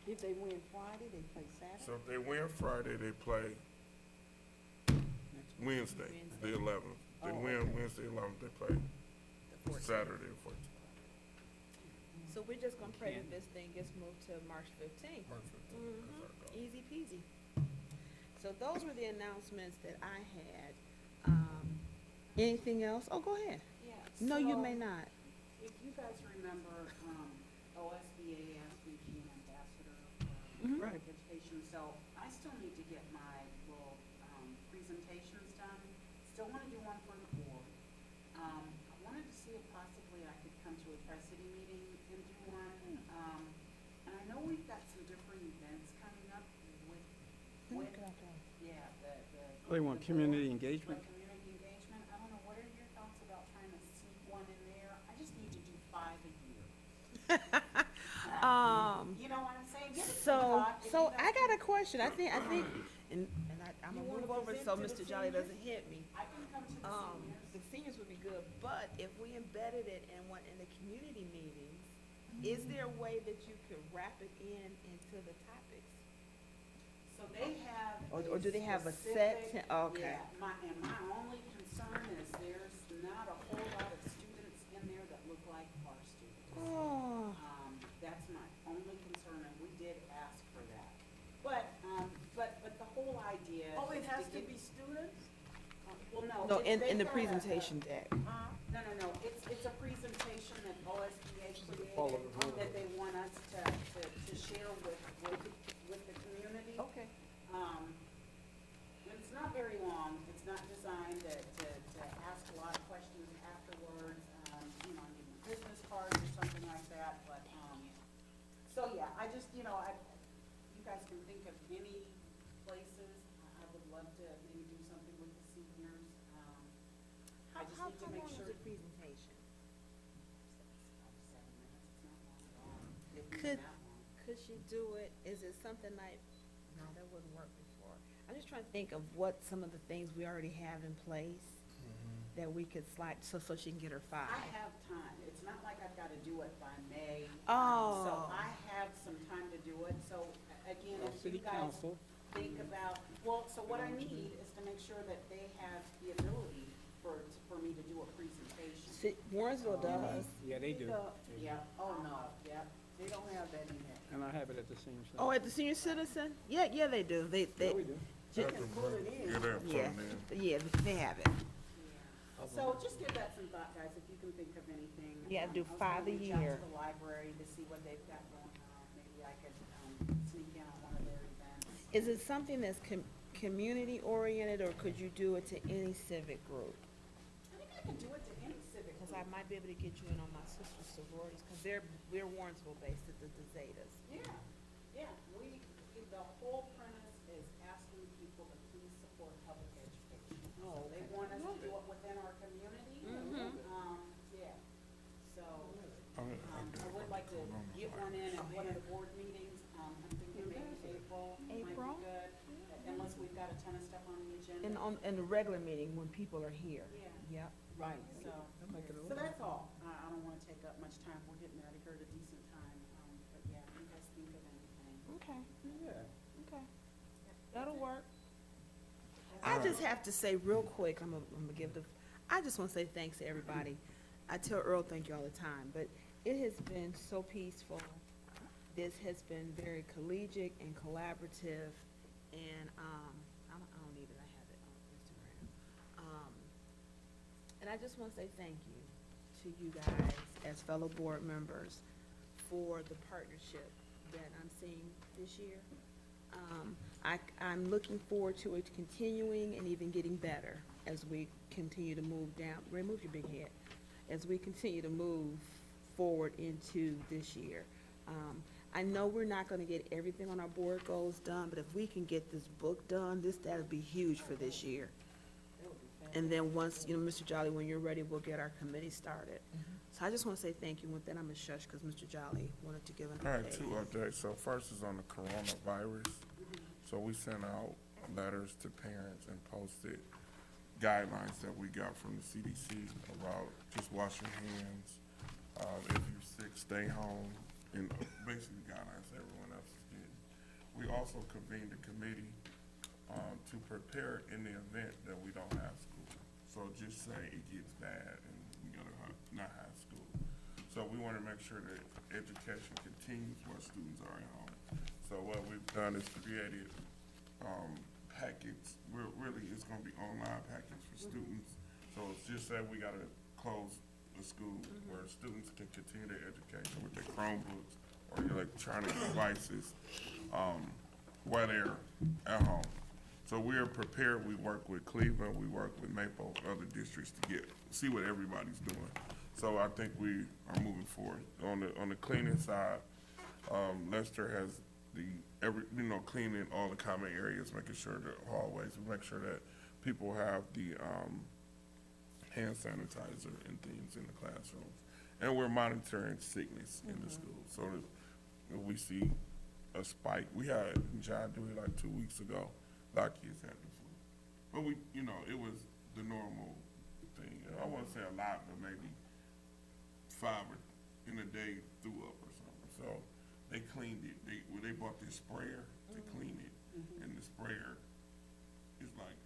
it. If they win Friday, they play Saturday. So if they win Friday, they play Wednesday, the 11th. They win Wednesday, 11th, they play Saturday, the 14th. So we're just gonna pray that this thing gets moved to March 15th. Easy peasy. So those were the announcements that I had. Anything else? Oh, go ahead. Yeah. No, you so may not. If you guys remember, OSBA asked me to be an ambassador Mhm. for education, so I still need to get my little presentations done. Still want to do one for the board. I wanted to see if possibly I could come to a tri-city meeting and do one. And I know we've got some different events coming up with, yeah, the. They want the community board, engagement? like community engagement. I don't know, what are your thoughts about trying to sneak one in there? I just need to do 5 a year. You know what I'm saying? Give it some thought. If So you I guys got a question. I think, and I'm You gonna wanna move over present so to the Mr. Jolly seniors? doesn't hit me. I can come to the seniors. The seniors would be good, but if we embedded it in the community meetings, Is there a way that you could wrap it into the topics? So they have. Or do they have a set specific- okay. Yeah, my only concern is there's not a whole lot of students in there that look like our students. Oh, That's my only concern, and we did ask for that. But the whole idea. Oh, it is has to get- be students? Well, no. no, it's- in the they've got a- presentation deck. No, it's a presentation that OSBA created that they want us to share with the community. Okay. And it's not very long, it's not designed to ask a lot of questions afterwards, give them business cards or something like that, but, so yeah, I just, you guys can think of any places, I would love to maybe do something with the seniors, I just need to make sure. the presentation? 7 minutes, it's not long at all. It wouldn't be Could- that long. Could she do it, is it something like, no, that wouldn't work before. I'm just trying to think of what some of the things we already have in place that we could slide, so she can get her 5. I have time. It's not like I've got to do it by May. Oh. So I have some time to do it. So again, if you guys think about, so what I need is to make sure that they have the ability for me to do a presentation. See, Warrensville does. Yeah, they do. Yeah, oh no, yeah, they don't have that in there. And I have it at the senior center. Oh, at the senior citizen? Yeah, they do. They, we do. ju- Yeah, they'll put yeah, it in. yeah, they have it. So just give that some thought, guys, if you can think of anything. Yeah, do I was 5 gonna a reach out year. to the library to see what they've got going on. Maybe I could sneak in on one of their events. Is it something that's community oriented, or could you do it to any civic group? I think I can do it to any civic Because group. I might be able to get you in on my sister's sororities, because we're Warrensville based at the Zetas. Yeah, the whole premise is asking people to please support public education. Oh, So they okay. want us to do it within our community. Yeah, so, I would like to get one in at one of the board meetings. I'm thinking maybe April might be April? good, unless we've got a ton of stuff on the agenda. In the regular meeting, when people are here. Yeah. Yep. Right. So that's all. I don't wanna take up much time. We're getting out of here at a decent time. But yeah, if you guys think of anything. Okay, Yeah. okay. That'll work. I just have to say real quick, I'm gonna give I just wanna say thanks to everybody. I tell Earl thank you all the time, but it has been so peaceful. This has been very collegiate and collaborative, and, I don't need it, I have it on Instagram. And I just wanna say thank you to you guys as fellow board members for the partnership that I'm seeing this year. I'm looking forward to it continuing and even getting better as we continue to move down, remove your big head, as we continue to move forward into this year. I know we're not gonna get everything on our board goals done, but if we can get this book done, that'll be huge for this year. And then once, Mr. Jolly, when you're ready, we'll get our committee started. So I just wanna say thank you. With that, I'm gonna shush, because Mr. Jolly wanted to give an All right, update. 2 updates. So first is on the coronavirus. So we sent out letters to parents and posted guidelines that we got from the CDC about just washing hands. If you're sick, stay home, and basically guidelines everyone else is getting. We also convened a committee to prepare in the event that we don't have school. So just say it gets bad and we gotta not have school. So we wanna make sure that education continues while students are at home. So what we've done is created, packets, it's gonna be online packets for students. So it's just that we gotta close the school where students can continue their education with their Chromebooks or electronic devices, while they're at home. So we're prepared. We work with Cleveland, we work with Maple, other districts to see what everybody's doing. So I think we are moving forward. On the cleaning side, Lester has cleaning all the common areas, making sure the hallways, we make sure that people have the, hand sanitizer and things in the classrooms. And we're monitoring sickness in the school. So if we see a spike, we had in John Dewey like 2 weeks ago, a lot of kids had the flu. But it was the normal thing. I wouldn't say a lot, but maybe 5 in a day threw up or so they cleaned it. They bought this sprayer to clean it, and the sprayer is like,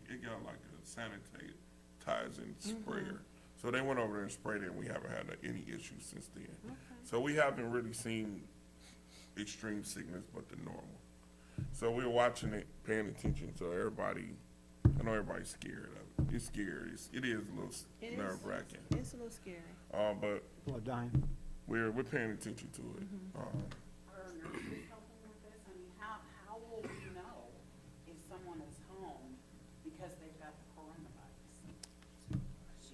it got like a sanitizing sprayer. So they went over there and sprayed it, and we haven't had any issues since then. So we haven't really seen extreme sickness, but the normal. So we're watching it, paying attention, so everybody, I know everybody's scared of it. It's scary. It is a little It is. nerve-wracking. It's a little scary. But People are dying. we're paying attention to it. Are nurses helping with this? I mean, how will we know if someone is home because they've got the coronavirus?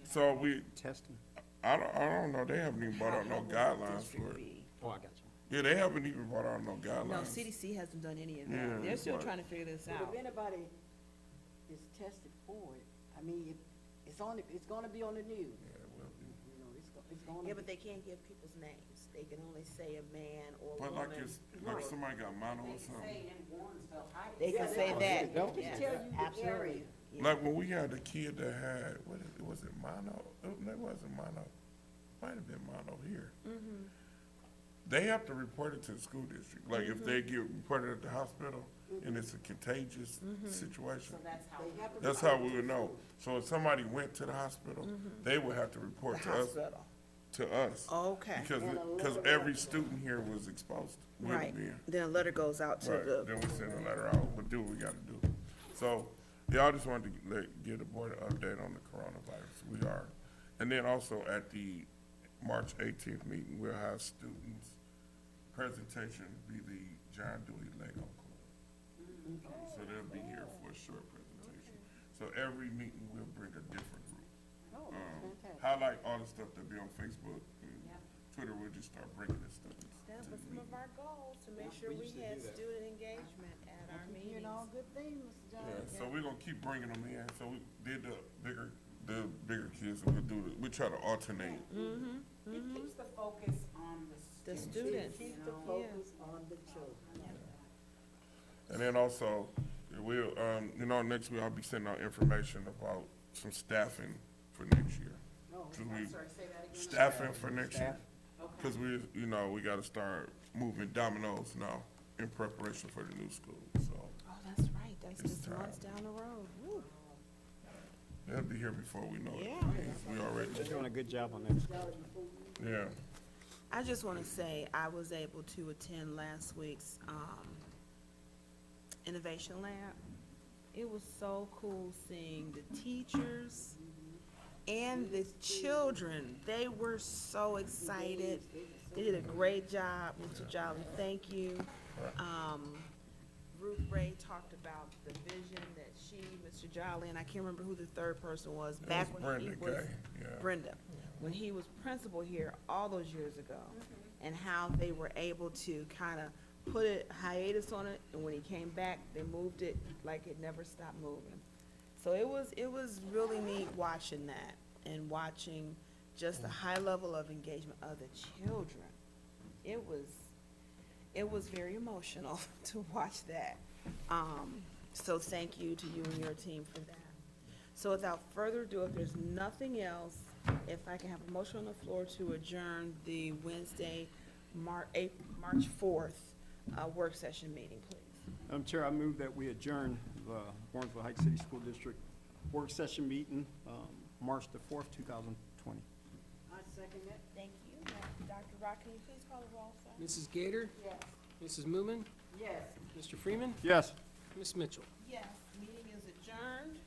So we, Testing. I don't know, they haven't even brought out no guidelines for it. Oh, I got you. Yeah, they haven't even brought out no guidelines. No, CDC hasn't done any of Yeah, that. They're still right. trying to figure this But out. if anybody is tested for it, I mean, it's gonna be on the news, Yeah, it will be. you know, it's gonna. Yeah, but they can't give people's names. They can only say a man or But woman. like it's, like somebody got mono They or can say something. in Warrensville, hi. They can say that. They can Yes, tell you the absolutely. area. Yeah. Like when we had the kid that had, was it mono? That wasn't mono. Might have been mono here. They have to report it to the school district. Like if they get reported at the hospital and it's a contagious situation, So that's how. They have to that's how we would know. So if somebody went to the hospital, they would have to The report to us, hospital. to us. Okay, Because every student here was exposed. with right. being. Then a letter goes out to Right, the, then we send a letter out, we'll do what we gotta do. So, yeah, I just wanted to give the board an update on the coronavirus, we are. And then also at the March 18th meeting, we'll have students' presentation be the John Dewey Lego Club. So they'll be here for a short presentation. So every meeting, we'll bring a different group. Oh, that's fantastic. Highlight all the stuff that be on Facebook and Twitter, we'll just start bringing this stuff. that to was the some of meeting. our goals, to make sure we had student engagement at our Keep meetings. hearing all good things, Mr. Yeah, Johnson. so we're gonna keep bringing them in, so we did the bigger kids, and we try to alternate. It keeps the focus on The students. students. you Keep the know? focus on the children. And then also, we'll, next week I'll be sending out information about some staffing for next year. No, 'Cause we, I'm sorry, say that again. staffing for next year, Okay. cause we gotta start moving dominoes now in preparation for the new school, so. Oh, that's right, that's It's just time. months down the road. Woo. They'll be here before we know it. Yeah. We already, They're doing a good job on that. yeah. I just want to say, I was able to attend last week's Innovation Lab. It was so cool seeing the teachers and the children. They were so excited. They did a great job, Mr. Jolly, thank you. Ruth Ray talked about the vision that she, Mr. Jolly, and I can't remember who the third person was, It back was when he Brenda was. Gay, yeah. Brenda, when he was principal here all those years ago, and how they were able to kind of put a hiatus on it, and when he came back, they moved it like it never stopped moving. So it was really neat watching that, and watching just the high level of engagement of the children. It was very emotional to watch that. So thank you to you and your team for that. So without further ado, if there's nothing else, if I can have a motion on the floor to adjourn the Wednesday, March 4th, work session meeting, please. Madam Chair, I move that we adjourn the Warrensville Heights City School District work session meeting, March the 4th, 2020. I second that. Thank you. Dr. Rock, can you please call the roll, sir? Mrs. Gator, Yes. Mrs. Moomin, Yes. Mr. Freeman, Yes. Ms. Mitchell. Yes, meeting is adjourned.